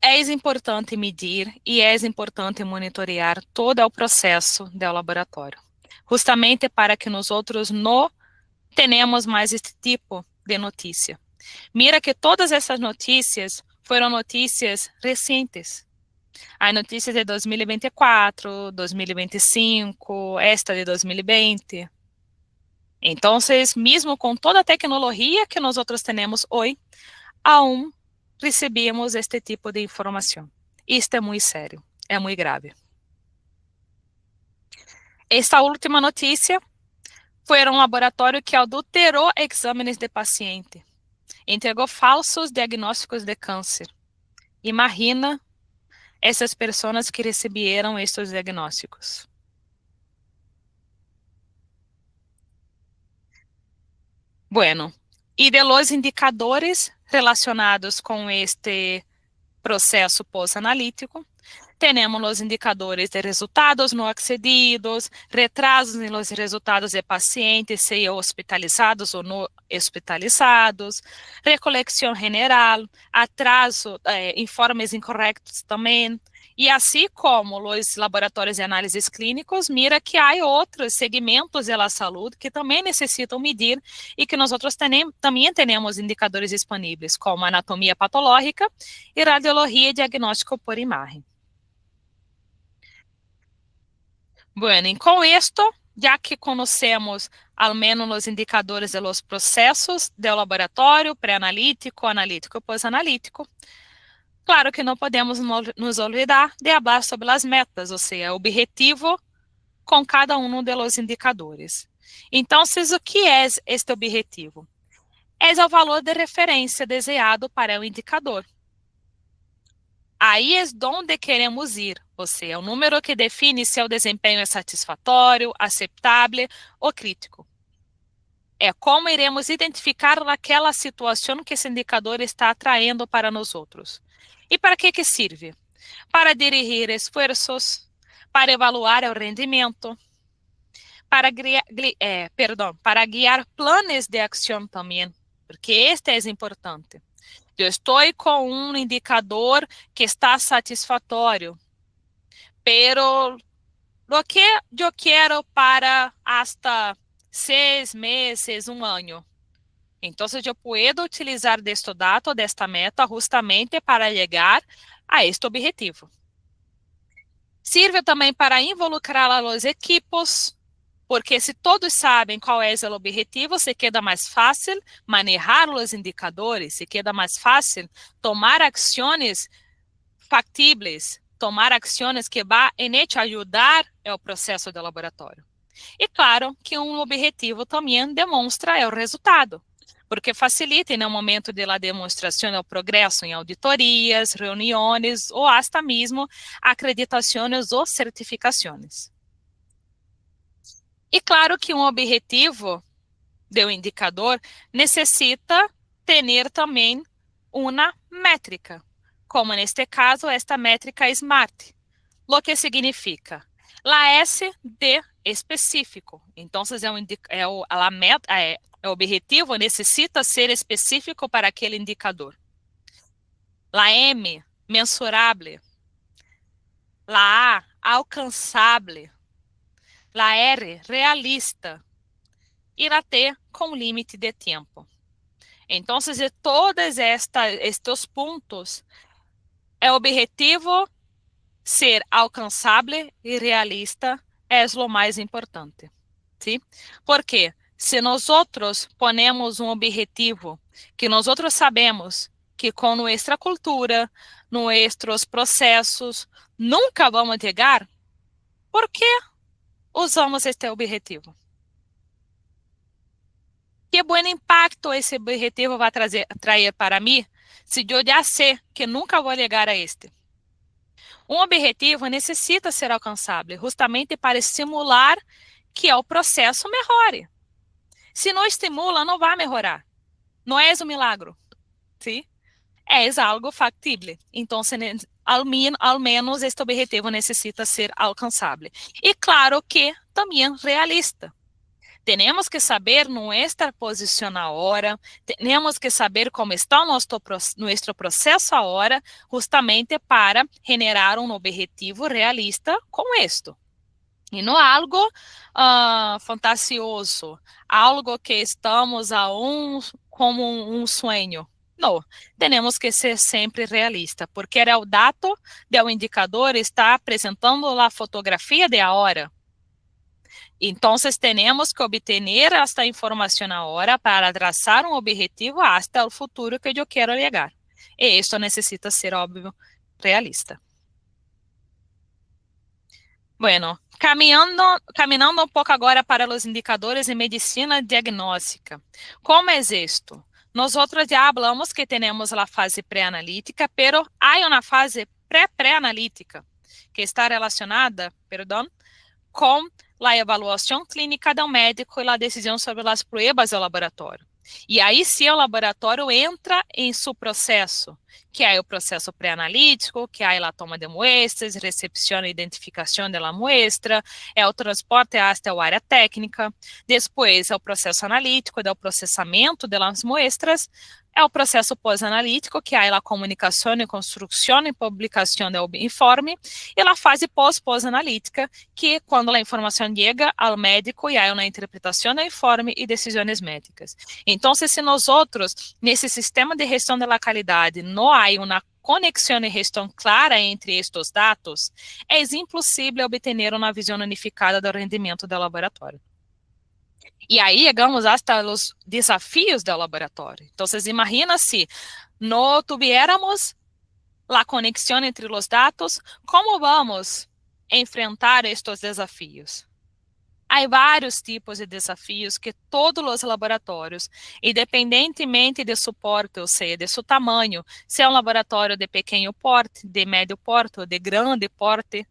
[SPEAKER 2] é importante medir e é importante monitorear todo o processo do laboratório, justamente para que nós outros não tenhamos mais este tipo de notícia. Mira que todas essas notícias foram notícias recentes. Há notícias de 2024, 2025, esta de 2020. Então, mesmo com toda a tecnologia que nós outros temos hoje, aún recebemos este tipo de informação. Isto é muito sério, é muito grave. Esta última notícia foi um laboratório que adulterou exames de paciente, entregou falsos diagnósticos de câncer. Imagina essas pessoas que receberam estes diagnósticos. Bueno, e de los indicadores relacionados com este processo pós-analítico, temos os indicadores de resultados não accedidos, retrasos nos resultados de pacientes, seja hospitalizados ou não hospitalizados, recolecção general, atraso, informes incorretos também, e assim como os laboratórios de análises clínicos, mira que há outros segmentos da saúde que também necessitam medir e que nós outros também temos indicadores disponíveis, como anatomia patológica e radiologia e diagnóstico por imagem. Bueno, e com isto, já que conhecemos ao menos os indicadores de los processos do laboratório, pré-analítico, analítico e pós-analítico, claro que não podemos nos olvidar de falar sobre as metas, ou seja, o objetivo com cada um dos indicadores. Então, o que é este objetivo? É o valor de referência desejado para o indicador. Aí é onde queremos ir, ou seja, o número que define se o desempenho é satisfatório, aceitável ou crítico. É como iremos identificar aquela situação que esse indicador está atraindo para nós outros. E para que serve? Para dirigir esforços, para evaluar o rendimento, para guiar planos de ação também, porque este é importante. Eu estou com um indicador que está satisfatório, pero o que eu quero para hasta 6 meses, um ano? Então, eu posso utilizar deste dado, desta meta, justamente para chegar a este objetivo. Sirve também para involucrar os equipos, porque se todos sabem qual é o objetivo, se queda mais fácil manejar os indicadores, se queda mais fácil tomar ações factíveis, tomar ações que vão ajudar o processo do laboratório. E claro que um objetivo também demonstra o resultado, porque facilita no momento da demonstração o progresso em auditorias, reuniões ou hasta mesmo acreditações ou certificações. E claro que um objetivo de um indicador necessita ter também uma métrica, como neste caso esta métrica SMART, o que significa la S de específico. Então, o objetivo necessita ser específico para aquele indicador. La M, mensurável. La A, alcançável. La R, realista. E la T, com limite de tempo. Então, de todos estes pontos, o objetivo ser alcançável e realista é o mais importante. ¿Sí? Porque se nós ponemos um objetivo que nós sabemos que com nossa cultura, nossos processos, nunca vamos chegar, por que usamos este objetivo? Que bom impacto esse objetivo vai trazer para mim, se eu já sei que nunca vou chegar a este? Um objetivo necessita ser alcançável, justamente para estimular que o processo melhore. Se não estimula, não vai melhorar. Não é um milagre. ¿Sí? É algo factível. Então, ao menos, este objetivo necessita ser alcançável. E claro que também realista. Temos que saber nossa posição agora, temos que saber como está o nosso processo agora, justamente para generar um objetivo realista como este. E não algo fantasioso, algo que estamos como um sonho. Não, temos que ser sempre realista, porque o dado do indicador está apresentando a fotografia de agora. Então, temos que obter esta informação agora para traçar um objetivo hasta o futuro que eu quero chegar. E isso necessita ser, óbvio, realista. Bueno, caminhando um pouco agora para os indicadores de medicina diagnóstica. Como é isto? Nós já falamos que temos a fase pré-analítica, pero há uma fase pré-analítica que está relacionada, com a avaliação clínica do médico e a decisão sobre as pruebas do laboratório. E aí sim o laboratório entra em seu processo, que é o processo pré-analítico, que é a toma de muestras, recepção e identificação da muestra, é o transporte até a área técnica, depois é o processo analítico, é o processamento das muestras, é o processo pós-analítico, que é a comunicação e construção e publicação do informe, e a fase pós-analítica, que é quando a informação chega ao médico e há uma interpretação do informe e decisões médicas. Então, se nós nesse sistema de gestão da qualidade, não há hay una conexión y gestión clara entre estos datos, es imposible obtener una visión unificada del rendimiento del laboratorio. E aí chegamos hasta os desafios do laboratório. Então, imagina se não tuviéramos a conexão entre os dados, como vamos enfrentar estes desafios? Há vários tipos de desafios que todos os laboratórios, independentemente de suporte, ou seja, de seu tamanho, se é um laboratório de pequeno porte, de médio porte ou de grande porte,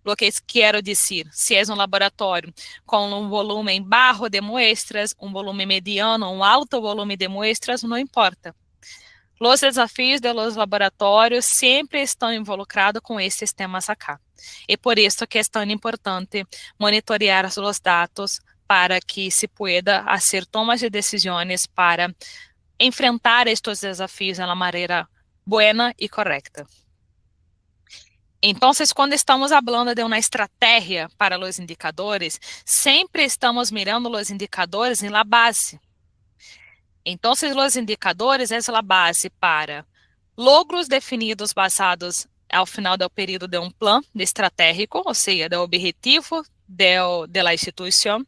[SPEAKER 2] o que quero dizer, se é um laboratório com um volume baixo de muestras, um volume mediano, um alto volume de muestras, não importa. Os desafios dos laboratórios sempre estão involucrados com esses temas acá. E por isso que é tão importante monitorear os dados para que se pueda fazer tomas de decisões para enfrentar estes desafios de uma maneira boa e correta. Então, quando estamos falando de uma estratégia para os indicadores, sempre estamos mirando os indicadores em la base. Então, os indicadores é a base para logros definidos basados ao final do período de um plano estratégico, ou seja, do objetivo da instituição.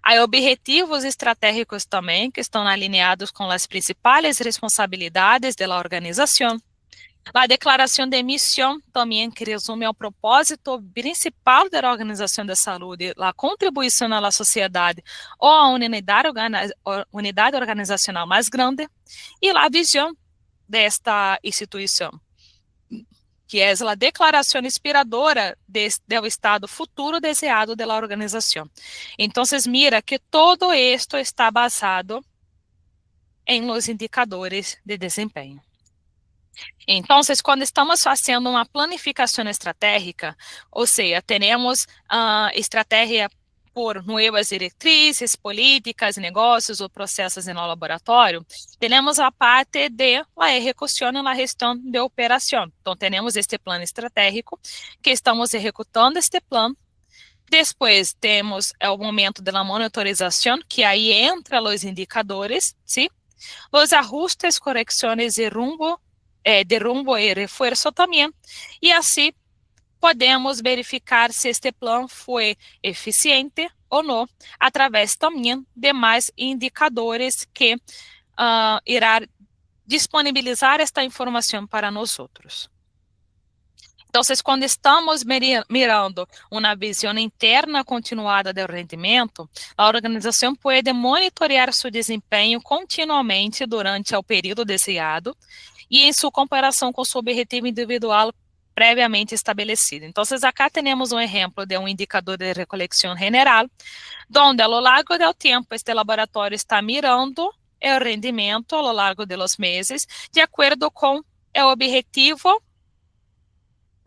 [SPEAKER 2] Há objetivos estratégicos também que estão alinhados com as principais responsabilidades da organização. A declaração de missão também, que resume o propósito principal da organização da saúde, a contribuição à sociedade ou à unidade organizacional mais grande, e a visão desta instituição, que é a declaração inspiradora do estado futuro desejado da organização. Então, mira que todo isto está basado em los indicadores de desempenho. Então, quando estamos fazendo uma planificação estratégica, ou seja, temos estratégia por novas diretrizes, políticas, negócios ou processos no laboratório, temos a parte de a execução e a gestão de operação. Então, temos este plano estratégico, que estamos executando este plano. Depois, temos o momento da monitorização, que aí entra os indicadores, sim? Os ajustes, correções de rumbo e reforço também, e assim podemos verificar se este plano foi eficiente ou não, através também de mais indicadores que irá disponibilizar esta informação para nós outros. Então, quando estamos mirando uma visão interna continuada do rendimento, a organização pode monitorear seu desempenho continuamente durante o período desejado e em sua comparação com seu objetivo individual previamente estabelecido. Então, acá temos um exemplo de um indicador de recolecção general, onde, ao longo do tempo, este laboratório está mirando o rendimento ao longo dos meses, de acordo com o objetivo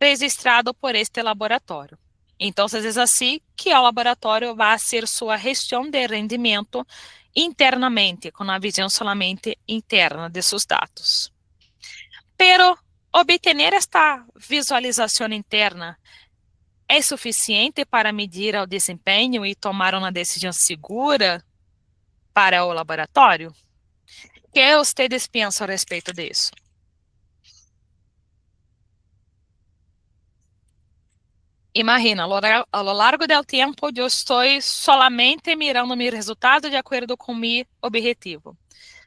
[SPEAKER 2] registrado por este laboratório. Então, é assim que o laboratório vai fazer sua gestão de rendimento internamente, com a visão solamente interna de seus dados. Pero obter esta visualização interna é suficiente para medir o desempenho e tomar uma decisão segura para o laboratório? O que vocês pensam a respeito disso? Imagina, ao longo do tempo, eu estou solamente mirando meu resultado de acordo com meu objetivo.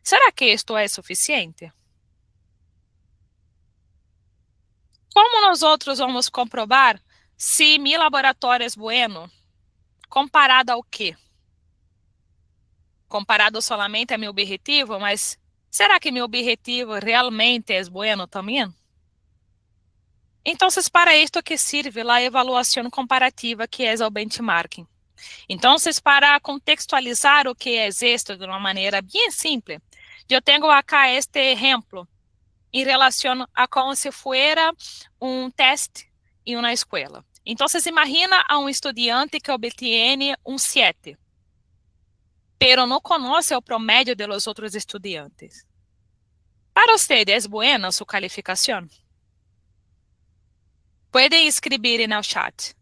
[SPEAKER 2] Será que isto é suficiente? Como nós outros vamos comprovar se meu laboratório é bueno? Comparado ao quê? Comparado solamente a meu objetivo, mas será que meu objetivo realmente é bueno também? Então, para isto que serve a avaliação comparativa, que é o benchmarking. Então, para contextualizar o que é isto de uma maneira bem simples, eu tenho acá este exemplo em relação a como se fuera um teste em uma escola. Então, imagina a um estudante que obtiene um 7, pero não conhece o promédio de los outros estudiantes. Para você, é buena sua calificação? Podem escrever no chat,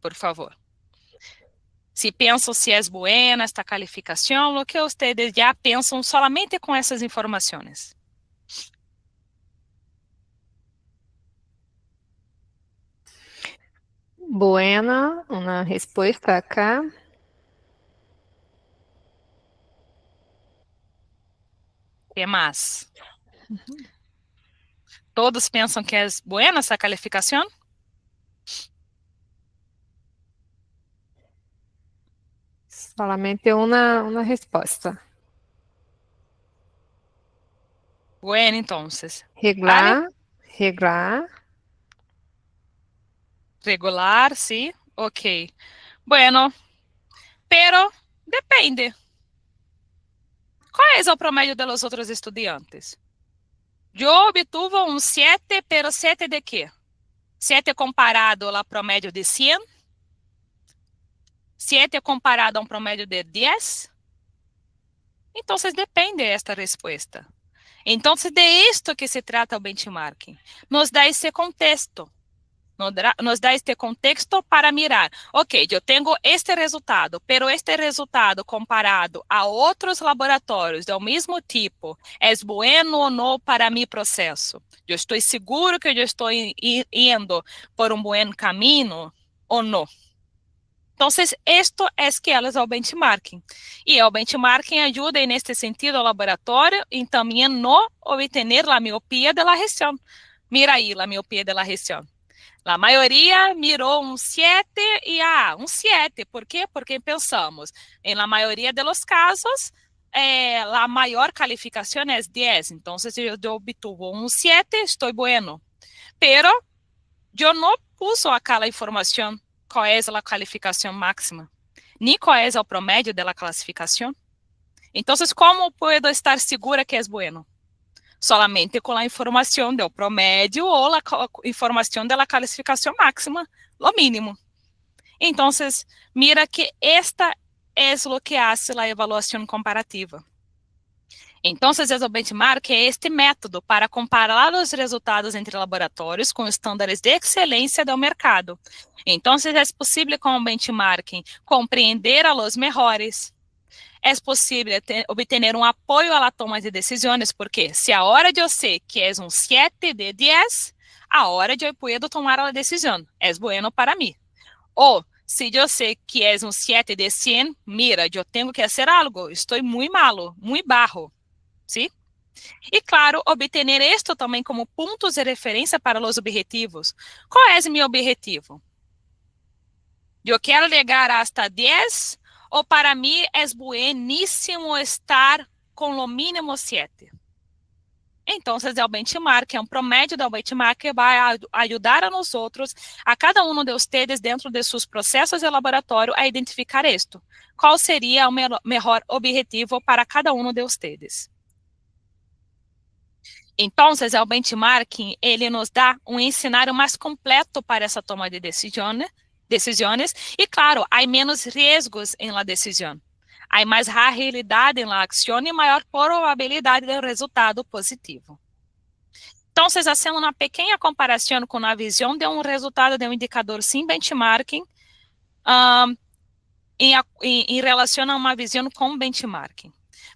[SPEAKER 2] por favor. Se pensam se é buena esta calificação, o que vocês já pensam solamente com essas informações.
[SPEAKER 1] Buena, una respuesta acá.
[SPEAKER 2] ¿Qué más? Todos pensam que é buena essa calificação?
[SPEAKER 1] Solamente una respuesta.
[SPEAKER 2] Bueno, então. Vale?
[SPEAKER 1] Regular, regular.
[SPEAKER 2] Regular, sí. Ok. Bueno, pero depende. Qual é o promédio de los outros estudiantes? Eu obtuve um 7, pero 7 de quê? 7 comparado ao promédio de 100? 7 comparado a um promédio de 10? Então, depende esta resposta. Então, de isto que se trata o benchmarking. Nos dá esse contexto. Nos dá este contexto para mirar. Ok, eu tenho este resultado, pero este resultado comparado a outros laboratórios do mesmo tipo, é bueno ou não para meu processo? Eu estou seguro que eu estou indo por um bom caminho ou não? Então, isto é que elas é o benchmarking. E o benchmarking ajuda, neste sentido, ao laboratório e também no obter a miopia da região. Mira aí a miopia da região. A maioria mirou um 7 e um 7. Por quê? Porque pensamos, na maioria dos casos, a maior calificação é 10. Então, se eu obtuvo um 7, estou bueno. Pero, eu não puso aquela informação, qual é a calificação máxima, nem qual é o promédio da classificação. Então, como posso estar segura que é bueno? Solamente com a informação do promédio ou a informação da classificação máxima, lo mínimo. Então, mira que esta é o que hace a avaliação comparativa. Então, o benchmark é este método para comparar os resultados entre laboratórios com estándares de excelência do mercado. Então, é possível com o benchmarking compreender a los melhores. É possível obter um apoio à toma de decisões, porque se a hora de eu sei que é um 7 de 10, a hora de eu poder tomar a decisão é bueno para mim. Ou, se eu sei que é um 7 de 100, mira, eu tenho que fazer algo, estou muito malo, muito barro, sim? E, claro, obter isto também como pontos de referência para os objetivos. Qual é o meu objetivo? Eu quero chegar hasta 10, ou para mim é bueníssimo estar com o mínimo 7. Então, o benchmark é um promédio do benchmark que vai ajudar a nós outros, a cada um de vocês dentro de seus processos de laboratório a identificar isto. Qual seria o melhor objetivo para cada um de vocês? Então, o benchmarking, ele nos dá um cenário mais completo para essa toma de decisões e, claro, há menos riscos em la decisão. Há mais realidade em la ação e maior probabilidade de resultado positivo. Então, fazendo uma pequena comparação com a visão de um resultado de um indicador sem benchmarking em relação a uma visão com benchmarking.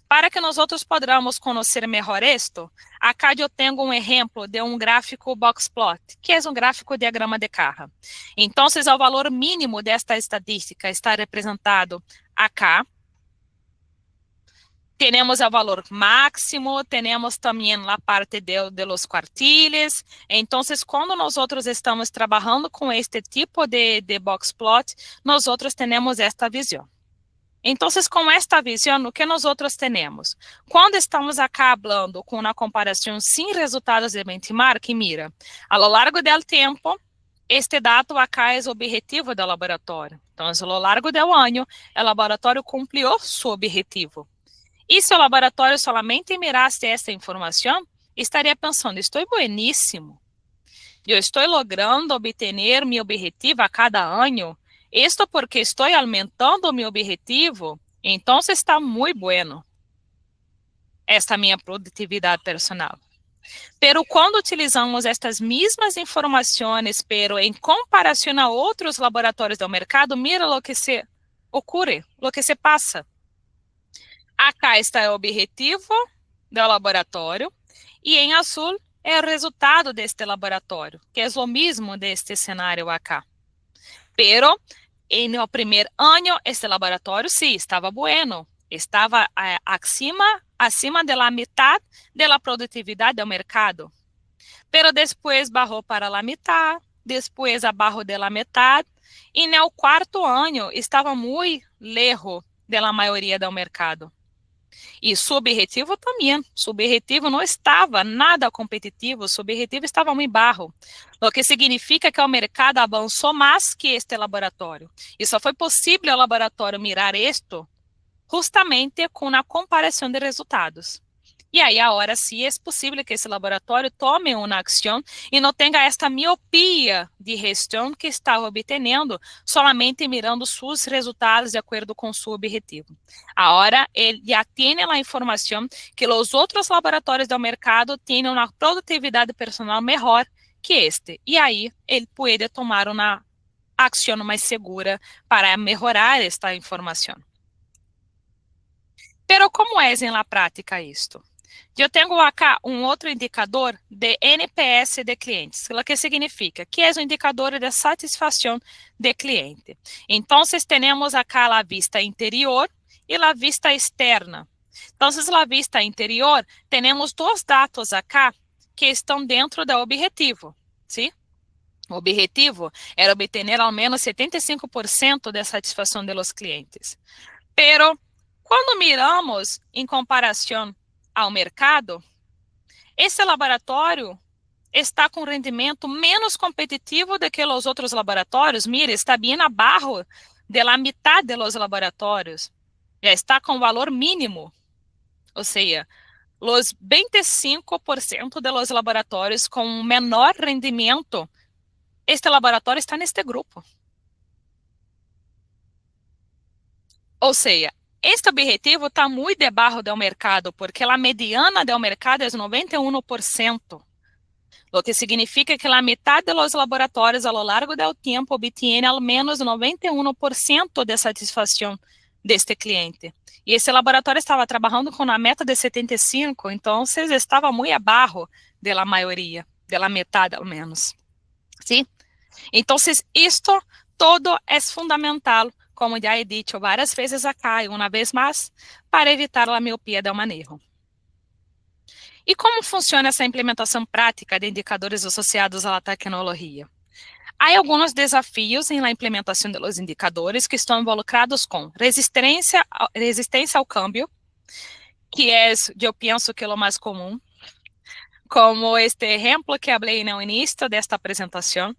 [SPEAKER 2] Para que nós outros podamos conhecer melhor isto, acá eu tenho um exemplo de um gráfico box plot, que é um gráfico diagrama de caja. Então, o valor mínimo desta estadística está representado acá. Temos o valor máximo, temos também a parte de los quartiles. Então, quando nós outros estamos trabalhando com este tipo de box plot, nós outros temos esta visão. Então, com esta visão, o que nós outros temos? Quando estamos acá falando com uma comparação sem resultados de benchmark, mira, a lo largo do tempo, este dado acá é o objetivo do laboratório. Então, a lo largo do ano, o laboratório cumpriu seu objetivo. E se o laboratório solamente mirasse essa informação, estaria pensando, estou bueníssimo. Eu estou logrando obter meu objetivo a cada ano. Isto porque estou aumentando o meu objetivo, então está muito bueno. Esta é a minha produtividade personal. Pero quando utilizamos estas mesmas informações, pero em comparação a outros laboratórios do mercado, mira o que se ocorre, o que se passa. Acá está o objetivo do laboratório e em azul é o resultado deste laboratório, que é o mesmo deste cenário acá. Pero en el primer año, este laboratorio sí estaba bueno, estaba acima de la mitad de la productividad del mercado. Pero después bajó para la mitad, después abajo de la mitad, y en el cuarto año estava muito lejos da maioria do mercado. E seu objetivo também, seu objetivo não estava nada competitivo, seu objetivo estava muito baixo, o que significa que o mercado avançou mais que este laboratório. E só foi possível ao laboratório mirar isto justamente com a comparação de resultados. E aí, agora sim, é possível que esse laboratório tome uma ação e não tenha esta miopia de gestão que estava obtendo somente mirando seus resultados de acordo com seu objetivo. Agora, ele já tem a informação que os outros laboratórios do mercado têm uma produtividade personal melhor que este. E aí, ele pode tomar uma ação mais segura para melhorar esta informação. Pero como é na prática isto? Eu tenho aqui outro indicador de NPS de clientes, o que significa que é um indicador de satisfação de cliente. Então, temos aqui a vista interior e a vista externa. Então, a vista interior, temos dois dados aqui que estão dentro do objetivo, sim? O objetivo era obter ao menos 75% de satisfação dos clientes. Pero, quando miramos em comparação ao mercado, esse laboratório está com rendimento menos competitivo do que os outros laboratórios. Mire, está bem abaixo da metade dos laboratórios. Já está com valor mínimo. Ou seja, os 25% dos laboratórios com menor rendimento, este laboratório está neste grupo. Ou seja, este objetivo está muito debaixo do mercado, porque a mediana do mercado é 91%, o que significa que a metade dos laboratórios, ao longo do tempo, obtêm ao menos 91% de satisfação deste cliente. E esse laboratório estava trabalhando com a meta de 75%, então estava muito abaixo da maioria, da metade ao menos. Sim? Então, isto todo é fundamental, como já he dicho várias vezes acá, e uma vez mais, para evitar a miopia do manejo. E como funciona essa implementação prática de indicadores associados à tecnologia? Há alguns desafios em la implementação dos indicadores que estão involucrados com resistência ao câmbio, que é, eu penso que é o mais comum, como este exemplo que falei no início desta apresentação.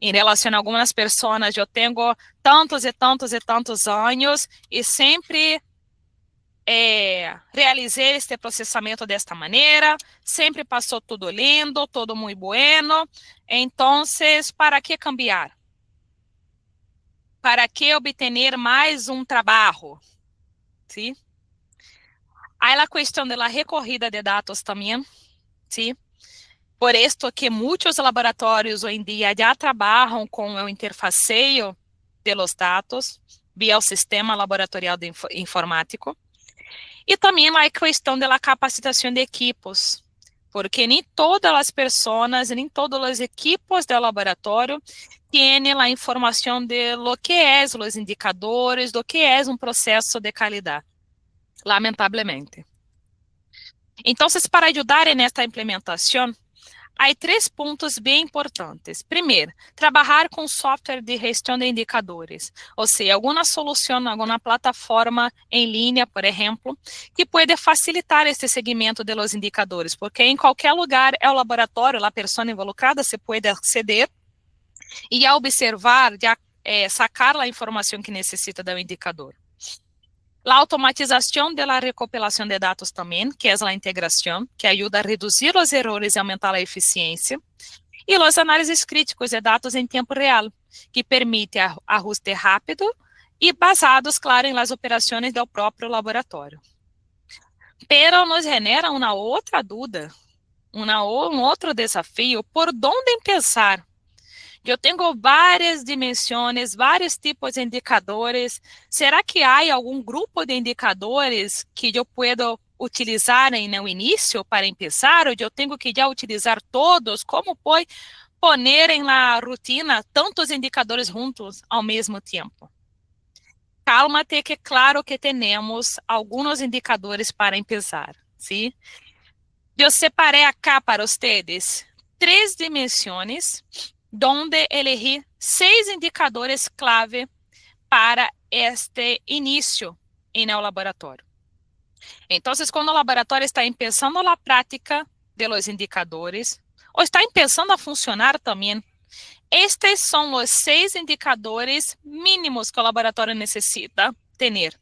[SPEAKER 2] Em relação a algumas pessoas, eu tenho tantos e tantos e tantos anos e sempre realizei este processamento desta maneira, sempre passou tudo lindo, tudo muito bueno. Então, para que cambiar? Para que obter mais um trabalho? Sim? Há a questão da recorrida de dados também, sim? Por isso que muitos laboratórios hoje em dia já trabalham com o interfaceio de los dados via o sistema laboratorial informático. E também a questão da capacitação de equipos, porque nem todas as pessoas, nem todos os equipos do laboratório têm a informação de lo que é os indicadores, do que é um processo de qualidade, lamentavelmente. Então, para ajudar nesta implementação, há 3 pontos bem importantes. Primeiro, trabalhar com software de gestão de indicadores, ou seja, alguma solução, alguma plataforma em linha, por exemplo, que pode facilitar este segmento de los indicadores, porque em qualquer lugar é o laboratório, a pessoa involucrada, se pode aceder e a observar, sacar a informação que necessita do indicador. A automatização da recopilação de dados também, que é a integração, que ajuda a reduzir os erros e aumentar a eficiência. E as análises críticas de dados em tempo real, que permite ajuste rápido e basados, claro, em las operações do próprio laboratório. Pero nos genera uma outra dúvida, um outro desafio, por onde começar? Eu tenho várias dimensões, vários tipos de indicadores. Será que há algum grupo de indicadores que eu posso utilizar no início para começar? Ou eu tenho que já utilizar todos? Como poner em la rutina tantos indicadores juntos ao mesmo tempo? Cálmate, que claro que temos alguns indicadores para começar, ¿sí? Eu separei acá para vocês 3 dimensões, donde elegí 6 indicadores clave para este início em el laboratório. Então, quando o laboratório está começando a prática de los indicadores, ou está começando a funcionar também, estes são os 6 indicadores mínimos que o laboratório necessita ter.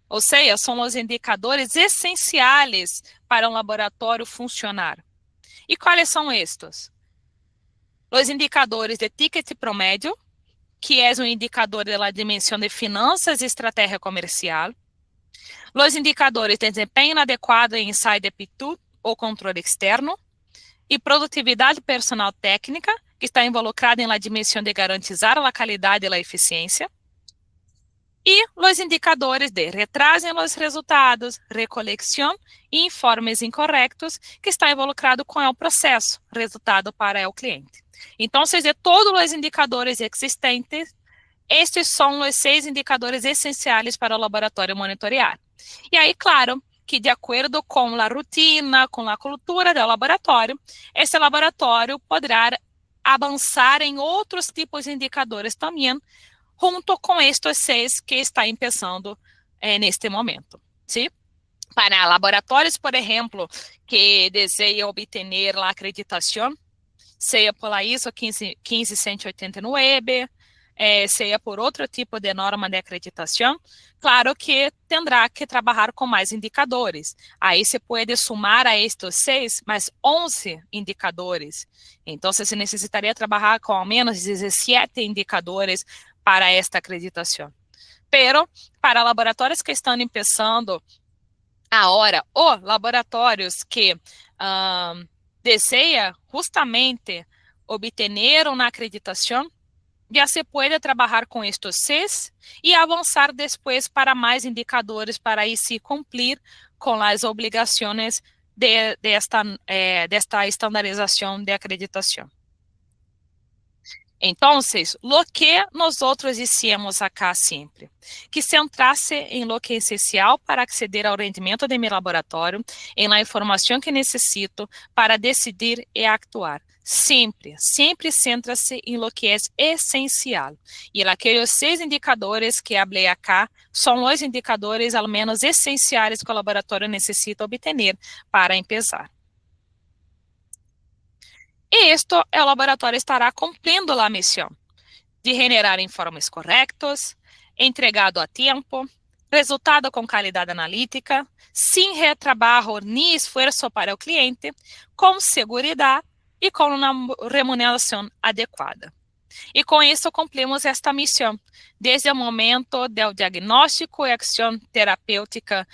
[SPEAKER 2] Ou seja, são os indicadores essenciais para um laboratório funcionar. E quais são estes? Os indicadores de ticket promédio, que é um indicador da dimensão de finanças e estratégia comercial. Os indicadores de desempenho adequado em inside aptitude ou controle externo. E produtividade personal técnica, que está involucrada na dimensão de garantizar a qualidade e a eficiência. E os indicadores de retraso nos resultados, recolecção e informes incorretos, que está involucrado com o processo, resultado para o cliente. Então, de todos os indicadores existentes, estes são os 6 indicadores essenciais para o laboratório monitorear. E aí, claro, que de acordo com a rotina, com a cultura do laboratório, esse laboratório poderá avançar em outros tipos de indicadores também, junto com estes 6 que está começando neste momento, ¿sí? Para laboratórios, por exemplo, que desejam obter a acreditação, seja por a ISO 15189, seja por outro tipo de norma de acreditação, claro que terá que trabalhar com mais indicadores. Aí se pode sumar a estes 6, mais 11 indicadores. Então, se necessitaria trabalhar com ao menos 17 indicadores para esta acreditação. Pero, para laboratórios que estão começando agora, ou laboratórios que desejam justamente obter uma acreditação, já se pode trabalhar com estes 6 e avançar depois para mais indicadores para aí se cumprir com as obrigações desta estandarização de acreditação. Então, o que nós outros dissemos acá sempre? Que centrar-se em lo que é essencial para acceder ao rendimento de meu laboratório, em la informação que necessito para decidir e actuar. Sempre centra-se em lo que é essencial. E aqueles 6 indicadores que falei acá são os indicadores, ao menos, essenciais que o laboratório necessita obter para começar. E isto, o laboratório estará cumprindo a missão de generar informes corretos, entregado a tempo, resultado com qualidade analítica, sem retrabalho nem esforço para o cliente, com segurança e com uma remuneração adequada. E com isso cumprimos esta missão, desde o momento do diagnóstico e ação terapêutica,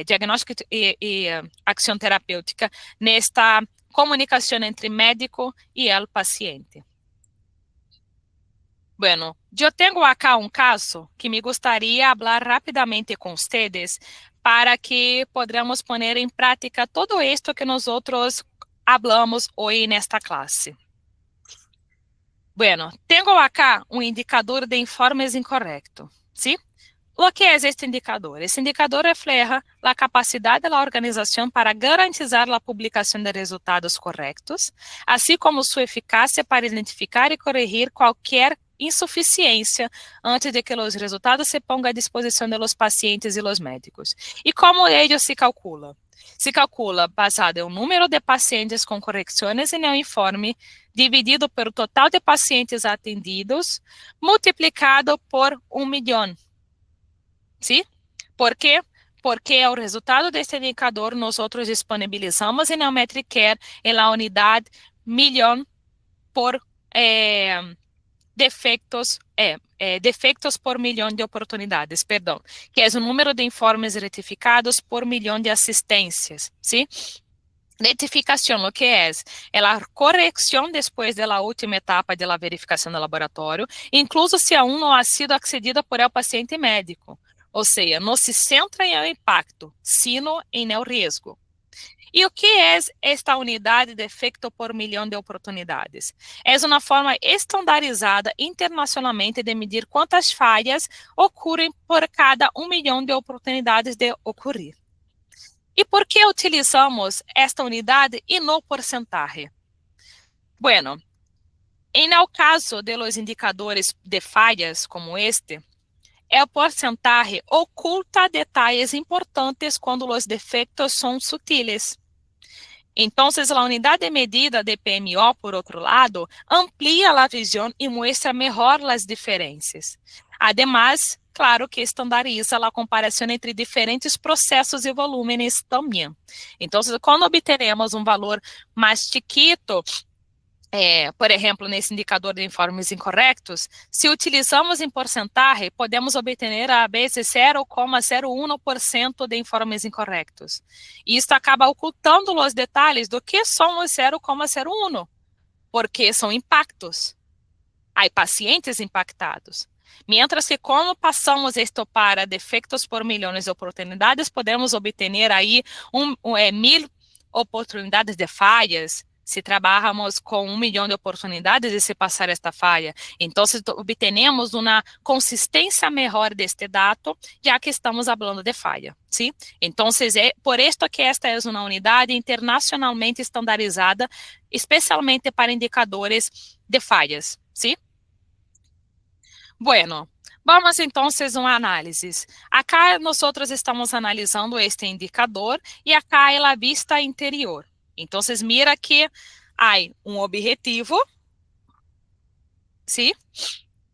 [SPEAKER 2] diagnóstico e ação terapêutica nesta comunicação entre médico e o paciente. Bueno, eu tenho acá um caso que me gostaria de falar rapidamente com vocês para que podamos pôr em prática todo isto que nós outros falamos hoje nesta classe. Bueno, tenho acá um indicador de informes incorreto, ¿sí? O que é este indicador? Esse indicador refleja a capacidade da organização para garantizar a publicação de resultados corretos, assim como sua eficácia para identificar e corrigir qualquer insuficiência antes de que os resultados se ponham à disposição dos pacientes e dos médicos. E como ele se calcula? Se calcula baseado em um número de pacientes com correções em um informe, dividido pelo total de pacientes atendidos, multiplicado por 1 milhão. Sim? Por quê? Porque o resultado deste indicador nós outros disponibilizamos em Metric Care em la unidade milhão por defeitos por milhão de oportunidades, perdão, que é o número de informes retificados por milhão de assistências, sim? Retificação, o que é? É a correção depois da última etapa da verificação do laboratório, incluso se aún não ha sido accedida por el paciente médico. Ou seja, não se centra em o impacto, sino em o risco. E o que é esta unidade de efeito por milhão de oportunidades? É uma forma estandarizada internacionalmente de medir quantas falhas ocorrem por cada 1 milhão de oportunidades de ocorrer. E por que utilizamos esta unidade e no porcentaje? Bueno, en el caso de los indicadores de fallas como este, el porcentaje oculta detalles importantes quando os defectos são sutiles. Então, a unidade de medida de PMO, por outro lado, amplia a visão e mostra melhor as diferenças. Además, claro que estandariza a comparação entre diferentes processos e volúmenes também. Então, quando obteremos um valor mais chiquito, por exemplo, nesse indicador de informes incorretos, se utilizamos em porcentagem, podemos obter a vezes 0,01% de informes incorretos. E isso acaba ocultando os detalhes do que são os 0,01, porque são impactos. Há pacientes impactados. Mientras que, como passamos isto para defectos por milhões de oportunidades, podemos obter aí 1.000 oportunidades de falhas, se trabalhamos com 1 milhão de oportunidades de se passar esta falha. Então, obtenemos uma consistência melhor deste dado, já que estamos falando de falha, sim? Então, é por isso que esta é uma unidade internacionalmente estandarizada, especialmente para indicadores de falhas, sim? Bueno, vamos então a uma análise. Acá nós estamos analisando este indicador e acá é a vista interior. Então, mira que há um objetivo, sim?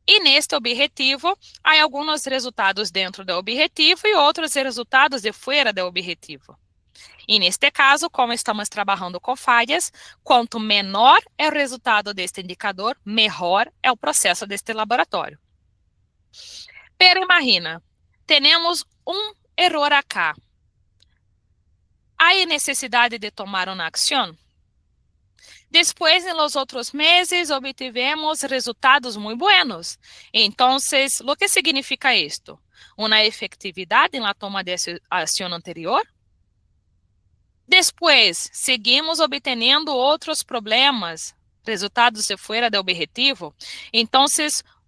[SPEAKER 2] E neste objetivo, há alguns resultados dentro do objetivo e outros resultados de fora do objetivo. E neste caso, como estamos trabalhando com falhas, quanto menor é o resultado deste indicador, melhor é o processo deste laboratório. Pero imagina, temos um erro acá. Há necessidade de tomar uma ação? Depois, nos outros meses, obtivemos resultados muito buenos. Então, o que significa isto? Uma efetividade na toma de ação anterior? Depois, seguimos obtendo outros problemas, resultados de fora do objetivo. Então,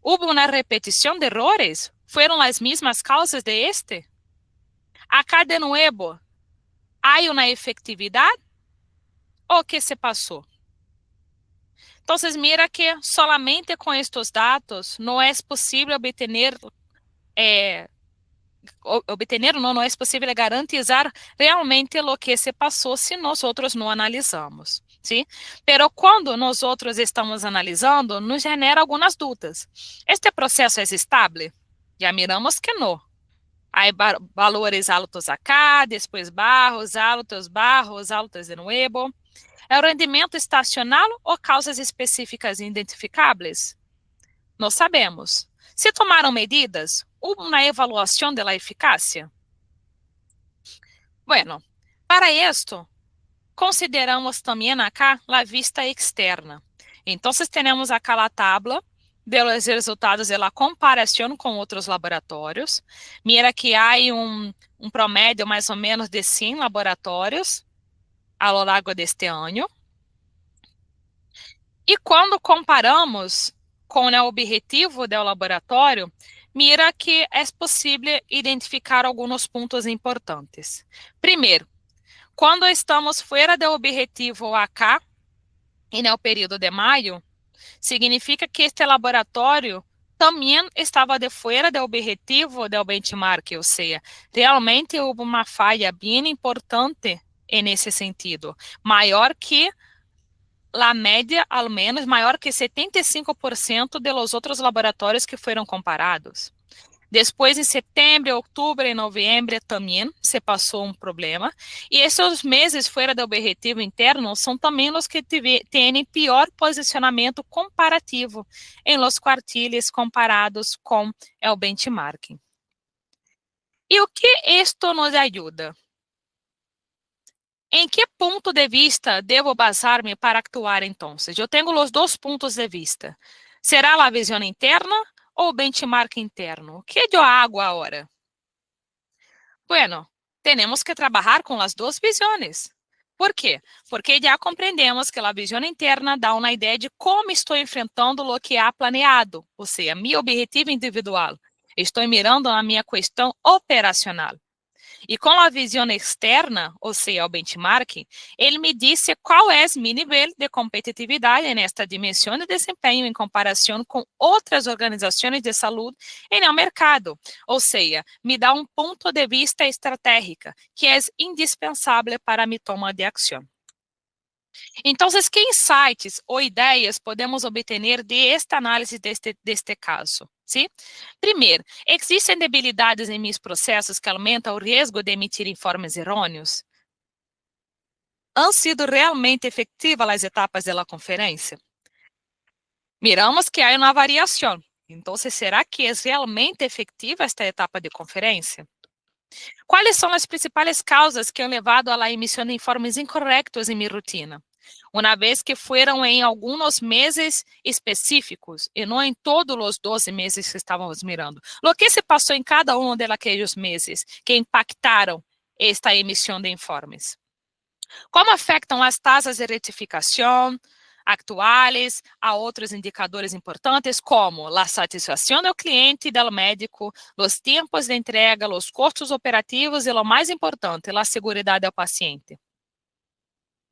[SPEAKER 2] houve uma repetição de errores? Foram as mesmas causas de este? Acá, de novo, há uma efetividade? O que se passou? Então, mira que solamente com estes dados não é possível não é possível garantizar realmente o que se passou se nós não analisamos, sim? Pero quando nós estamos analisando, nos genera algumas dúvidas. Este processo é estável? Já miramos que não. Há valores altos acá, depois barros, altos de novo. É o rendimento estacional ou causas específicas identificáveis? Não sabemos. Se tomaram medidas, houve uma avaliação da eficácia? Bueno, para isto, consideramos também acá a vista externa. Então, temos acá a tabla dos resultados da comparação com outros laboratórios. Mira que há um promédio mais ou menos de 100 laboratórios ao longo deste ano. E quando comparamos com o objetivo do laboratório, mira que é possível identificar alguns pontos importantes. Primeiro, quando estamos fora do objetivo acá, e no período de maio, significa que este laboratório também estava de fora do objetivo do benchmark, ou seja, realmente houve uma falha bem importante nesse sentido, maior que a média, ao menos, maior que 75% dos outros laboratórios que foram comparados. Depois, em setembro, outubro e novembro, também se passou um problema. E esses meses fora do objetivo interno são também os que têm pior posicionamento comparativo em los quartiles comparados com o benchmarking. E o que isto nos ajuda? Em que ponto de vista devo basar-me para actuar, então? Eu tenho os dois pontos de vista. Será a visão interna ou o benchmark interno? O que eu hago agora? Bueno, temos que trabalhar com as duas visões. Por quê? Porque já compreendemos que a visão interna dá uma ideia de como estou enfrentando o que há planeado, ou seja, meu objetivo individual. Estou mirando na minha questão operacional. E com a visão externa, ou seja, o benchmarking, ele me disse qual é meu nível de competitividade nesta dimensão de desempenho em comparação com outras organizações de saúde no mercado. Ou seja, me dá um ponto de vista estratégico que é indispensável para a toma de ação. Então, que insights ou ideias podemos obter de esta análise deste caso? Sim? Primeiro, existem debilidades em meus processos que aumentam o risco de emitir informes errôneos? Han sido realmente efetivas as etapas da conferência? Miramos que há uma variação. Então, será que é realmente efetiva esta etapa de conferência? Quais são as principais causas que han levado à emissão de informes incorretos em minha rotina? Uma vez que foram em alguns meses específicos e não em todos os 12 meses que estávamos mirando. O que se passou em cada um daqueles meses que impactaram esta emissão de informes? Como afetam as taxas de retificação atuais a outros indicadores importantes, como a satisfação do cliente e do médico, os tempos de entrega, os custos operativos e, o mais importante, a segurança do paciente?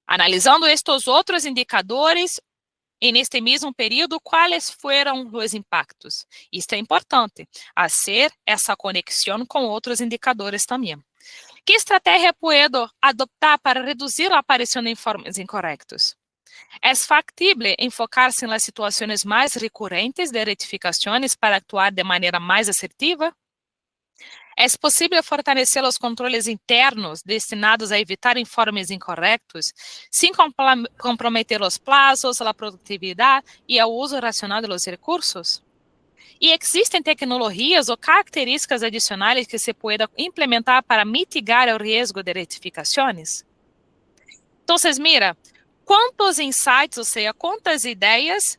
[SPEAKER 2] Analisando estes outros indicadores, e neste mesmo período, quais foram os impactos? Isto é importante, fazer essa conexão com outros indicadores também. Que estratégia puedo adoptar para reduzir a aparição de informes incorretos? É factível enfocar-se nas situações mais recorrentes de retificações para atuar de maneira mais assertiva? É possível fortalecer os controles internos destinados a evitar informes incorretos, sem comprometer os prazos, a produtividade e o uso racional dos recursos? E existem tecnologias ou características adicionais que se pueda implementar para mitigar o risco de retificações? Então, mira, quantos insights, ou seja, quantas ideias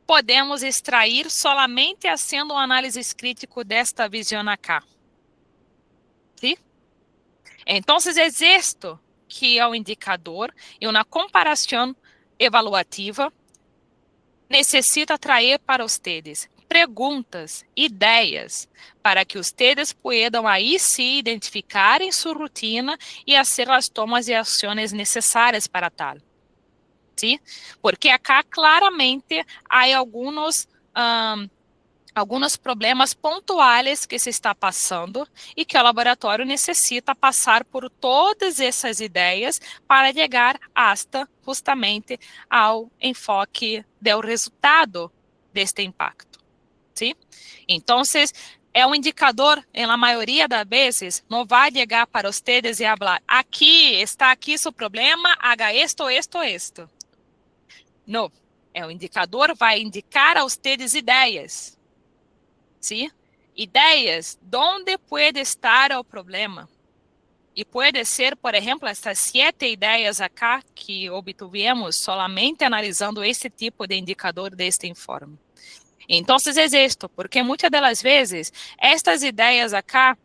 [SPEAKER 2] podemos extrair solamente fazendo um análise crítico desta visão acá? Sim? Então, existe que é o indicador e uma comparação evaluativa necessita trazer para vocês perguntas, ideias, para que vocês possam aí sim identificar em sua rotina e fazer as tomas de ações necessárias para tal. Sim? Porque acá claramente há alguns problemas pontuais que se está passando e que o laboratório necessita passar por todas essas ideias para chegar hasta justamente ao enfoque do resultado deste impacto. Sim? Então, é um indicador, na maioria das vezes, não vai chegar para vocês e falar, aqui está aqui seu problema, haga esto, esto, esto. Não, o indicador vai indicar a vocês ideias. Sim? Ideias, onde pode estar o problema? E pode ser, por exemplo, estas 7 ideias acá que obtivemos solamente analisando esse tipo de indicador deste informe. Então, é isto, porque muitas das vezes, estas ideias acá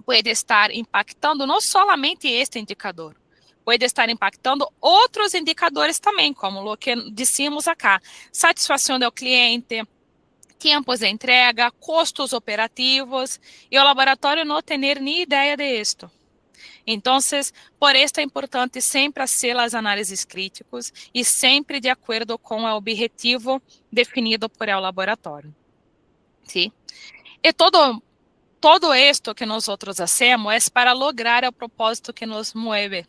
[SPEAKER 2] podem estar impactando não somente este indicador, pode estar impactando outros indicadores também, como o que dissemos acá, satisfação do cliente, tempos de entrega, custos operativos, e o laboratório não ter nem ideia de isto. Então, por isso é importante sempre fazer as análises críticas e sempre de acordo com o objetivo definido por el laboratório. Sim? E todo esto que nós hacemos é para lograr o propósito que nos move,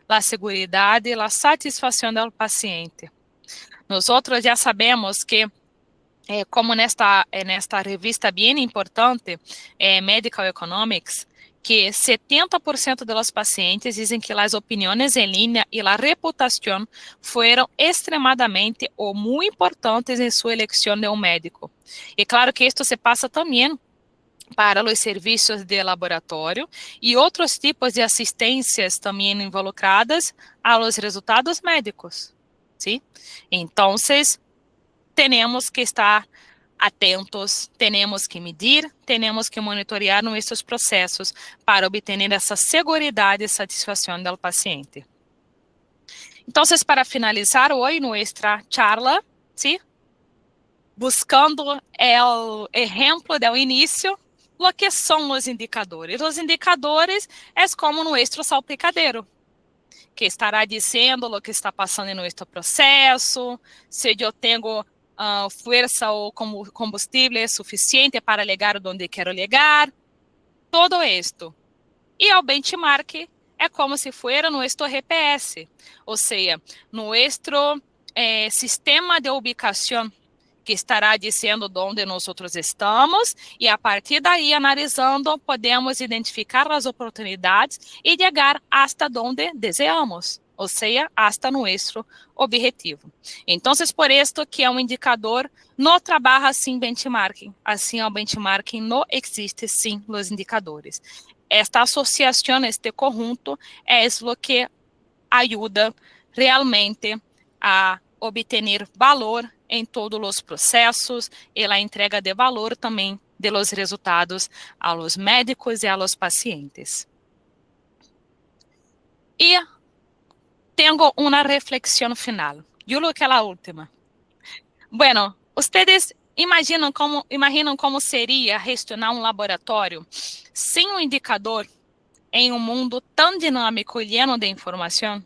[SPEAKER 2] a segurança e a satisfação do paciente. Nós já sabemos que como nesta revista bem importante, Medical Economics, que 70% dos pacientes dizem que as opiniões em linha e a reputação foram extremadamente ou muito importantes em sua eleição de um médico. E claro que isto se passa também para os serviços de laboratório e outros tipos de assistências também involucradas aos resultados médicos. Sim? Então, temos que estar atentos, temos que medir, temos que monitorear nossos processos para obter essa segurança e satisfação do paciente. Entonces, para finalizar hoy nuestra charla, ¿sí? Buscando el ejemplo del inicio, lo que son los indicadores. Los indicadores es como nuestro salpicadero, que estará dizendo o que está passando em nosso processo, se eu tenho força ou combustível suficiente para chegar onde quero chegar, todo isto. E o benchmark é como se fosse nosso GPS, ou seja, nosso sistema de ubicação, que estará dizendo onde nós estamos, e a partir daí, analisando, podemos identificar as oportunidades e chegar hasta onde desejamos, ou seja, hasta nosso objetivo. Então, por isso que é um indicador, não trabalha assim benchmarking. Assim, o benchmarking não existe sim os indicadores. Esta associação, este conjunto, é o que ajuda realmente a obter valor em todos os processos e a entrega de valor também de los resultados a los médicos e a los pacientes. E tenho uma reflexão final. Eu lo que é a última. Bueno, ustedes imaginam como seria gestionar um laboratório sem um indicador em um mundo tão dinâmico e lleno de informação?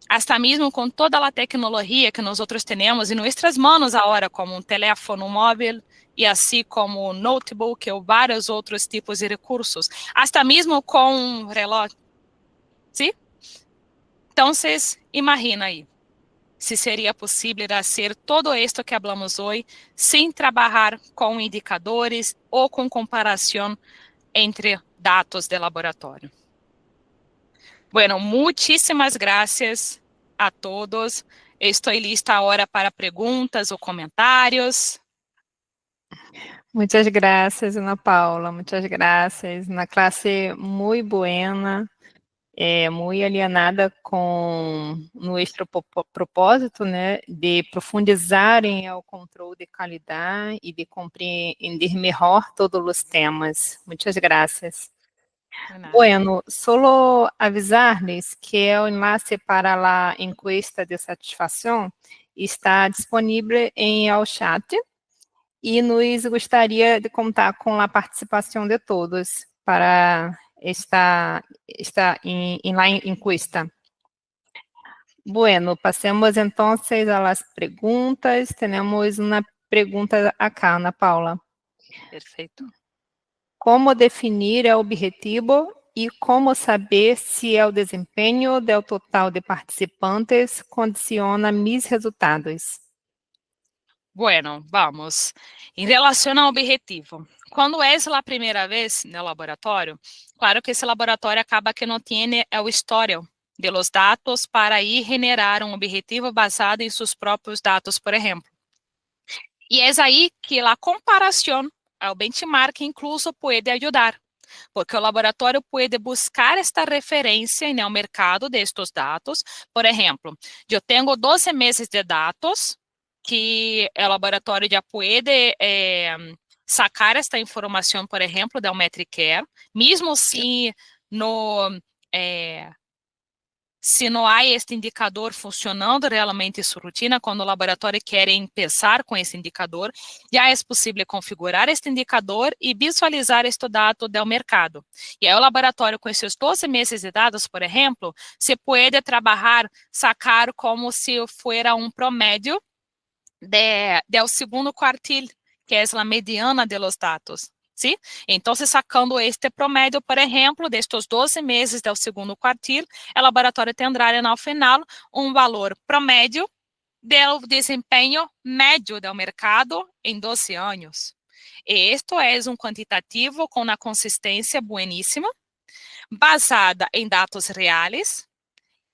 [SPEAKER 2] Hasta mesmo com toda a tecnologia que nós temos em nossas mãos agora, como um telefone móvel, e assim como um notebook ou vários outros tipos de recursos, hasta mesmo com um relógio. ¿Sí? Então, imagina aí, se seria possível fazer todo isto que falamos hoje, sem trabalhar com indicadores ou com comparação entre dados de laboratório. Bueno, muchísimas gracias a todos. Estou lista agora para perguntas ou comentários.
[SPEAKER 1] Muchas gracias, Ana Paula, muchas gracias. Una clase muy buena, muy alienada com nosso propósito, né, de profundizar em o controle de qualidade e de compreender melhor todos os temas. Muchas gracias. Bueno, solo avisar-lhes que o enlace para a encuesta de satisfação está disponível em ao chat e nos gostaria de contar com a participação de todos para esta em la encuesta. Bueno, passemos então a las perguntas. Temos uma pergunta acá, Ana Paula.
[SPEAKER 2] Perfeito.
[SPEAKER 1] Como definir o objetivo e como saber se o desempenho do total de participantes condiciona mis resultados?
[SPEAKER 2] Bueno, vamos. Em relação ao objetivo, quando é a primeira vez no laboratório, claro que esse laboratório acaba que não tem o histórico de los dados para ir generar um objetivo basado em seus próprios dados, por exemplo. E é aí que a comparação ao benchmark incluso pode ajudar, porque o laboratório pode buscar esta referência no mercado destes dados. Por exemplo, eu tenho 12 meses de dados que o laboratório já pode sacar esta informação, por exemplo, da Metricare, mesmo se não há este indicador funcionando realmente em sua rotina, quando o laboratório quer começar com esse indicador, já é possível configurar este indicador e visualizar este dado do mercado. E aí o laboratório, com esses 12 meses de dados, por exemplo, se pode trabalhar, sacar como se fosse um promédio del segundo quartil, que é a mediana de los dados. ¿Sí? Então, sacando este promédio, por exemplo, destes 12 meses do segundo quartil, o laboratório terá, no final, um valor promédio do desempenho médio do mercado em 12 anos. E isto é um quantitativo com uma consistência bueníssima, basada em dados reais,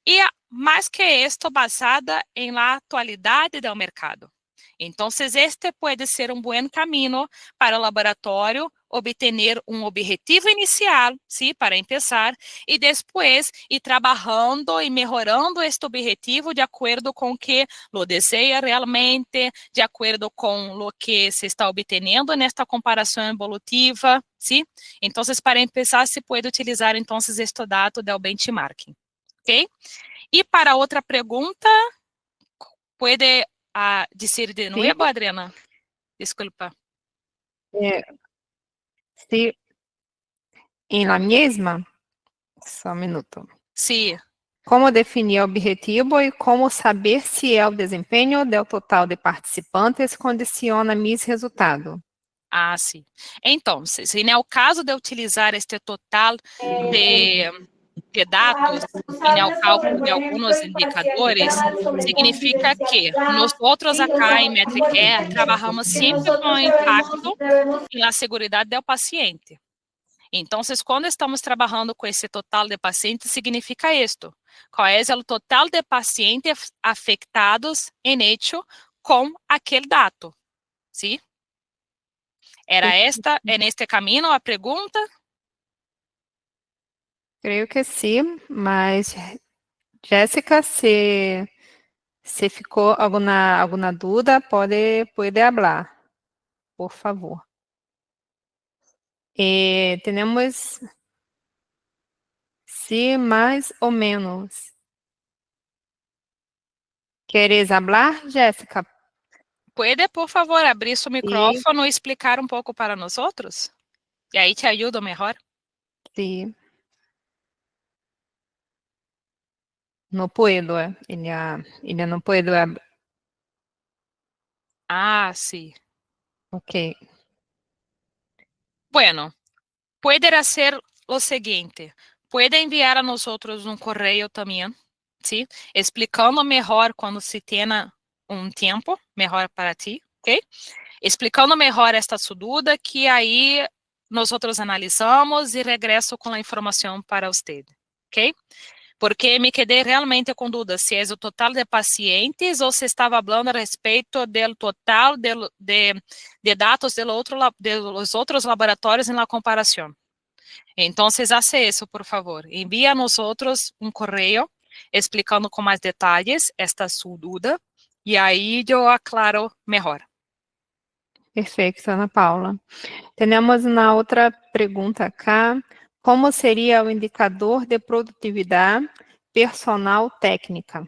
[SPEAKER 2] e, mais que isto, basada em la atualidade do mercado. Então, este pode ser um bom caminho para o laboratório obter um objetivo inicial, sim, para começar, e depois ir trabalhando e melhorando este objetivo de acordo com o que lo deseja realmente, de acordo com o que se está obtendo nesta comparação evolutiva, sim? Então, para começar, se pode utilizar, então, este dado do benchmarking. ok? E para outra pergunta, pode dizer de
[SPEAKER 1] Sí.
[SPEAKER 2] novo, Adriana? Desculpa.
[SPEAKER 1] Sí, en la misma, só um minuto.
[SPEAKER 2] Sim.
[SPEAKER 1] Como definir o objetivo e como saber se o desempenho do total de participantes condiciona mis resultado.
[SPEAKER 2] Ah, sim. Então, se no caso de utilizar este total de dados e no cálculo de alguns indicadores, significa que nós outros acá em Metricare trabalhamos sempre com o impacto na segurança do paciente. Então, quando estamos trabalhando com esse total de pacientes, significa isto. Qual é o total de pacientes afetados em hecho com aquele dado? Sim? Era esta, neste caminho, a pergunta?
[SPEAKER 1] Creio que sim, mas Jéssica, se ficou alguma dúvida, pode falar, por favor. Temos sim, mais ou menos. ¿Queres falar, Jéssica?
[SPEAKER 2] Pode, por favor, abrir seu
[SPEAKER 1] Sí,
[SPEAKER 2] micrófono e explicar um pouco para nós outros? E aí te ajudo melhor.
[SPEAKER 1] sí. No puedo, ella no puedo.
[SPEAKER 2] Ah, sim.
[SPEAKER 1] Ok.
[SPEAKER 2] Bueno, pode ser o seguinte, pode enviar a nós outros um correio também, sim? Explicando melhor quando se tenha um tempo melhor para ti, ok? Explicando melhor esta sua dúvida, que aí nós outros analisamos e regresso com a informação para você, ok? Porque me quedei realmente com dúvida se é o total de pacientes ou se estava falando a respeito do total de dados de los outros laboratórios na comparação. Então, hace isso, por favor. Envia a nós outros um correio explicando com mais detalhes esta sua dúvida e aí eu aclaro melhor.
[SPEAKER 1] Perfeito, Ana Paula. Temos uma outra pergunta acá. Como seria o indicador de produtividade personal técnica?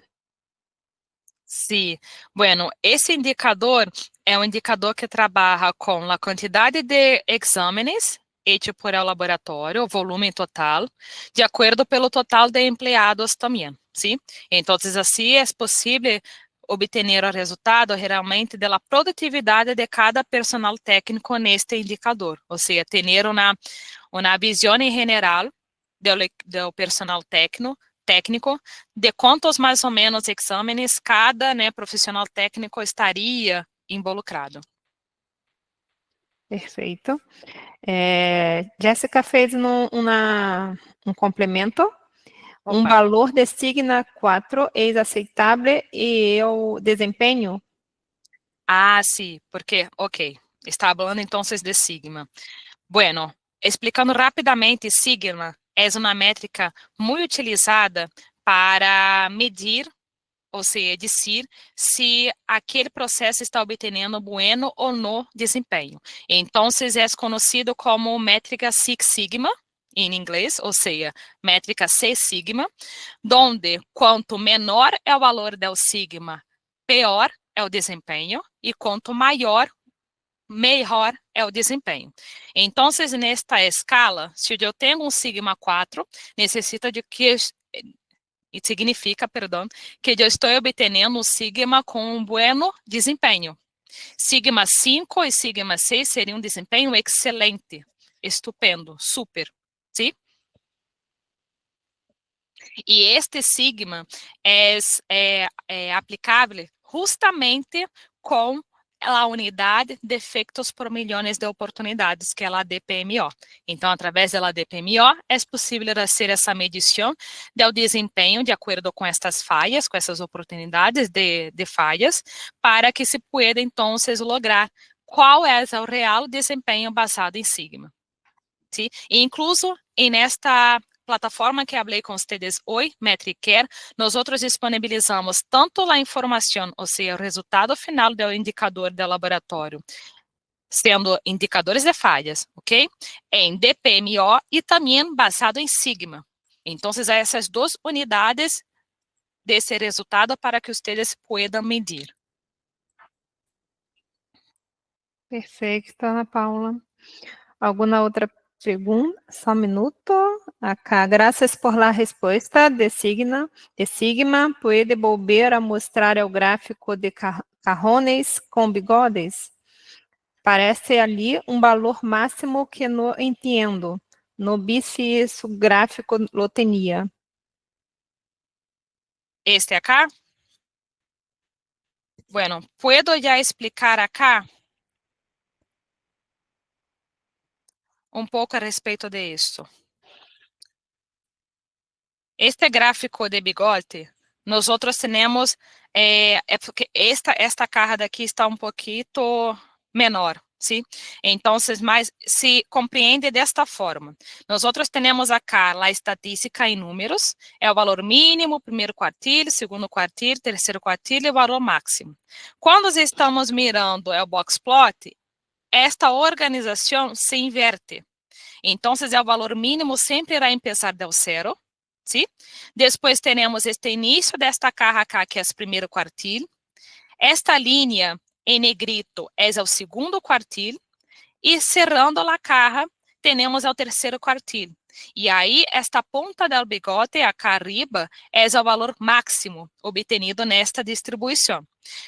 [SPEAKER 2] Sim, bueno, esse indicador é um indicador que trabalha com a quantidade de exames hechos por el laboratório, o volume total, de acordo pelo total de empregados também, sim? Então, assim é possível obter o resultado realmente da produtividade de cada personal técnico neste indicador, ou seja, ter uma visão em geral do personal técnico, de quantos mais ou menos exames cada profissional técnico estaria involucrado.
[SPEAKER 1] Perfeito. Jéssica fez um complemento. Um valor designa 4 é aceitável e o desempenho?
[SPEAKER 2] Ah, sim, porque, ok, está falando então de sigma. Bueno, explicando rapidamente, sigma é uma métrica muito utilizada para medir, ou seja, dizer se aquele processo está obtendo bueno ou no desempenho. Então, é conhecido como métrica Six Sigma, em inglês, ou seja, métrica Seis Sigma, onde quanto menor é o valor do sigma, pior é o desempenho, e quanto maior, melhor é o desempenho. Então, nesta escala, se eu tenho um sigma 4, necessita de que e significa, perdão, que eu estou obtendo um sigma com um bueno desempenho. Sigma 5 e sigma 6 seria um desempenho excelente, estupendo, super, sim? E este sigma é aplicável justamente com a unidade de efeitos por milhões de oportunidades, que é a DPMO. Então, através da DPMO, é possível fazer essa medição do desempenho de acordo com estas falhas, com essas oportunidades de falhas, para que se pueda, então, lograr qual é o real desempenho basado em sigma. Sim? E incluso, nesta plataforma que falei com vocês hoje, Metricare, nós disponibilizamos tanto a informação, ou seja, o resultado final do indicador do laboratório, sendo indicadores de falhas, ok? Em DPMO e também basado em sigma. Então, essas 2 unidades desse resultado para que vocês possam medir.
[SPEAKER 1] Perfeito, Ana Paula. Alguma outra pergunta? Só um minuto. Acá, graças por la resposta de Sigma, pode volver a mostrar o gráfico de carrones com bigodes? Parece ali um valor máximo que não entendo. No vi se esse gráfico lo tinha.
[SPEAKER 2] Este acá? Bueno, puedo ya explicar acá um pouco a respeito de isso. Este gráfico de bigode, nós temos, porque esta caja daqui está um pouquinho menor, sim? Então, mas se compreende desta forma. Nós temos acá a estatística em números, é o valor mínimo, primeiro quartil, segundo quartil, terceiro quartil e o valor máximo. Quando estamos mirando o box plot, esta organização se inverte. Então, o valor mínimo sempre irá começar do zero, sim? Depois teremos este início desta caja acá, que é o primeiro quartil. Esta linha em negrito é o segundo quartil. E cerrando a caja, temos o terceiro quartil. E aí, esta ponta do bigote, acá arriba, é o valor máximo obtenido nesta distribuição.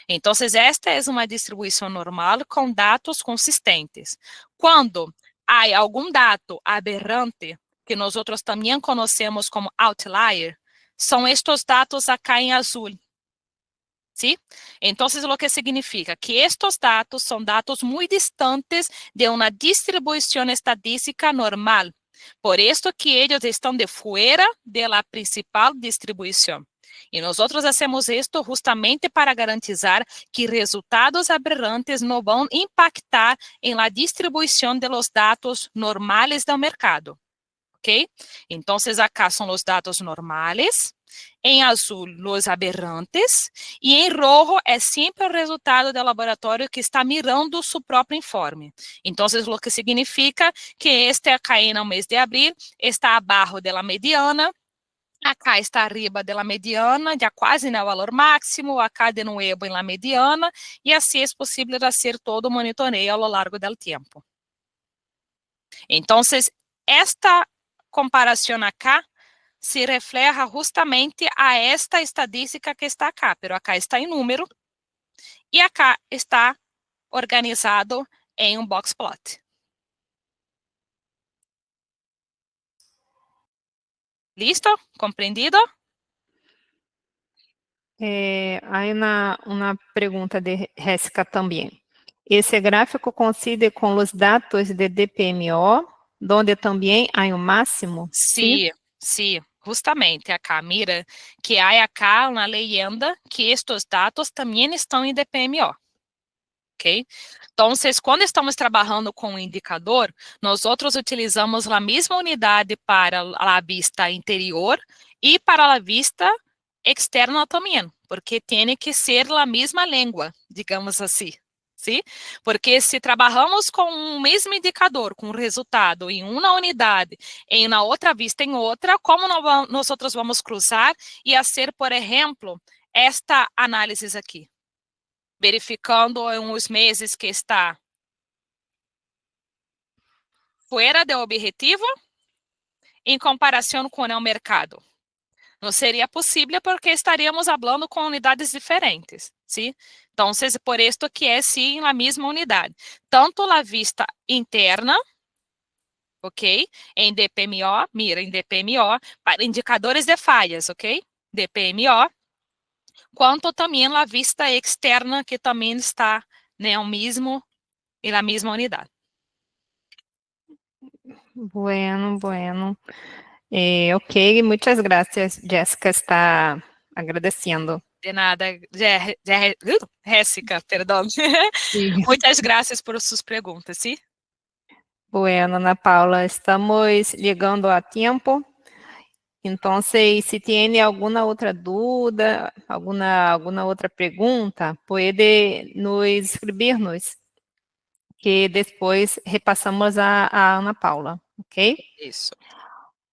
[SPEAKER 2] Então, esta é uma distribuição normal com dados consistentes. Quando há algum dado aberrante, que nós também conhecemos como outlier, são estes dados acá em azul. ¿Sí? Entonces, lo que significa que estos datos son datos muy distantes de una distribución estadística normal. Por esto que ellos están de fuera de la principal distribución. Y nosotros hacemos esto justamente para garantizar que resultados aberrantes no van a impactar en la distribución de los datos normales del mercado. ¿Ok? Entonces, acá son los datos normales, em azul, os aberrantes, e em rojo é sempre o resultado do laboratório que está mirando seu próprio informe. Então, o que significa que este acá no mês de abril está abaixo da mediana, acá está arriba da mediana, já quase no valor máximo, acá de nuevo em la mediana, e assim é possível fazer todo o monitoreio ao longo do tempo. Então, esta comparação acá se refleja justamente a esta estadística que está acá, pero acá está em número e acá está organizado em um box plot. Listo? Compreendido?
[SPEAKER 1] Há uma pergunta de Jéssica também. Esse gráfico coincide com os dados de DPMO, onde também há um máximo?
[SPEAKER 2] Sim, sim, justamente acá, mira, que há acá uma leyenda que estes dados também estão em DPMO. Ok? Então, quando estamos trabalhando com um indicador, nós utilizamos a mesma unidade para a vista interior e para a vista externa também, porque tem que ser a mesma língua, digamos assim. Sim? Porque se trabalhamos com um mesmo indicador, com resultado em uma unidade, em uma outra vista em outra, como nós vamos cruzar e fazer, por exemplo, esta análise aqui? Verificando em uns meses que está fora do objetivo, em comparação com o mercado. Não seria possível porque estaríamos falando com unidades diferentes, sim? Então, por isso que é sim a mesma unidade. Tanto a vista interna, ok? Em DPMO, mira, em DPMO, para indicadores de falhas, ok? DPMO, quanto também a vista externa, que também está no mesmo, na mesma unidade.
[SPEAKER 1] Bueno, bueno. Ok, muitas graças. Jéssica está agradecendo.
[SPEAKER 2] De nada, Jéssica, perdão.
[SPEAKER 1] Sim.
[SPEAKER 2] Muitas graças por suas perguntas, sim?
[SPEAKER 1] Bueno, Ana Paula, estamos chegando a tempo. Então, se tem alguma outra dúvida, alguma outra pergunta, pode nos escrever-nos, que depois repassamos a Ana Paula, ok?
[SPEAKER 2] Isso.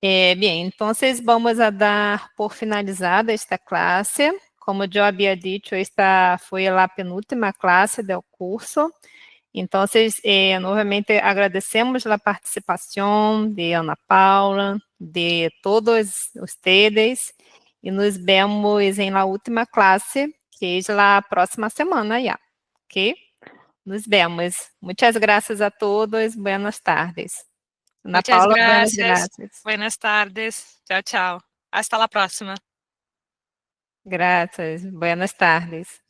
[SPEAKER 1] Bien, entonces vamos a dar por finalizada esta clase. Como eu havia dito, esta foi a penúltima classe do curso. Então, novamente agradecemos a participação de Ana Paula, de todos vocês, e nos vemos em la última classe, que é a próxima semana já, ok? Nos vemos. Muitas graças a todos. Buenas tardes. Ana
[SPEAKER 2] Muchas
[SPEAKER 1] Paula, buenas
[SPEAKER 2] gracias.
[SPEAKER 1] gracias.
[SPEAKER 2] Buenas tardes. Chao, chao. Hasta la próxima.
[SPEAKER 1] Gracias. Buenas tardes.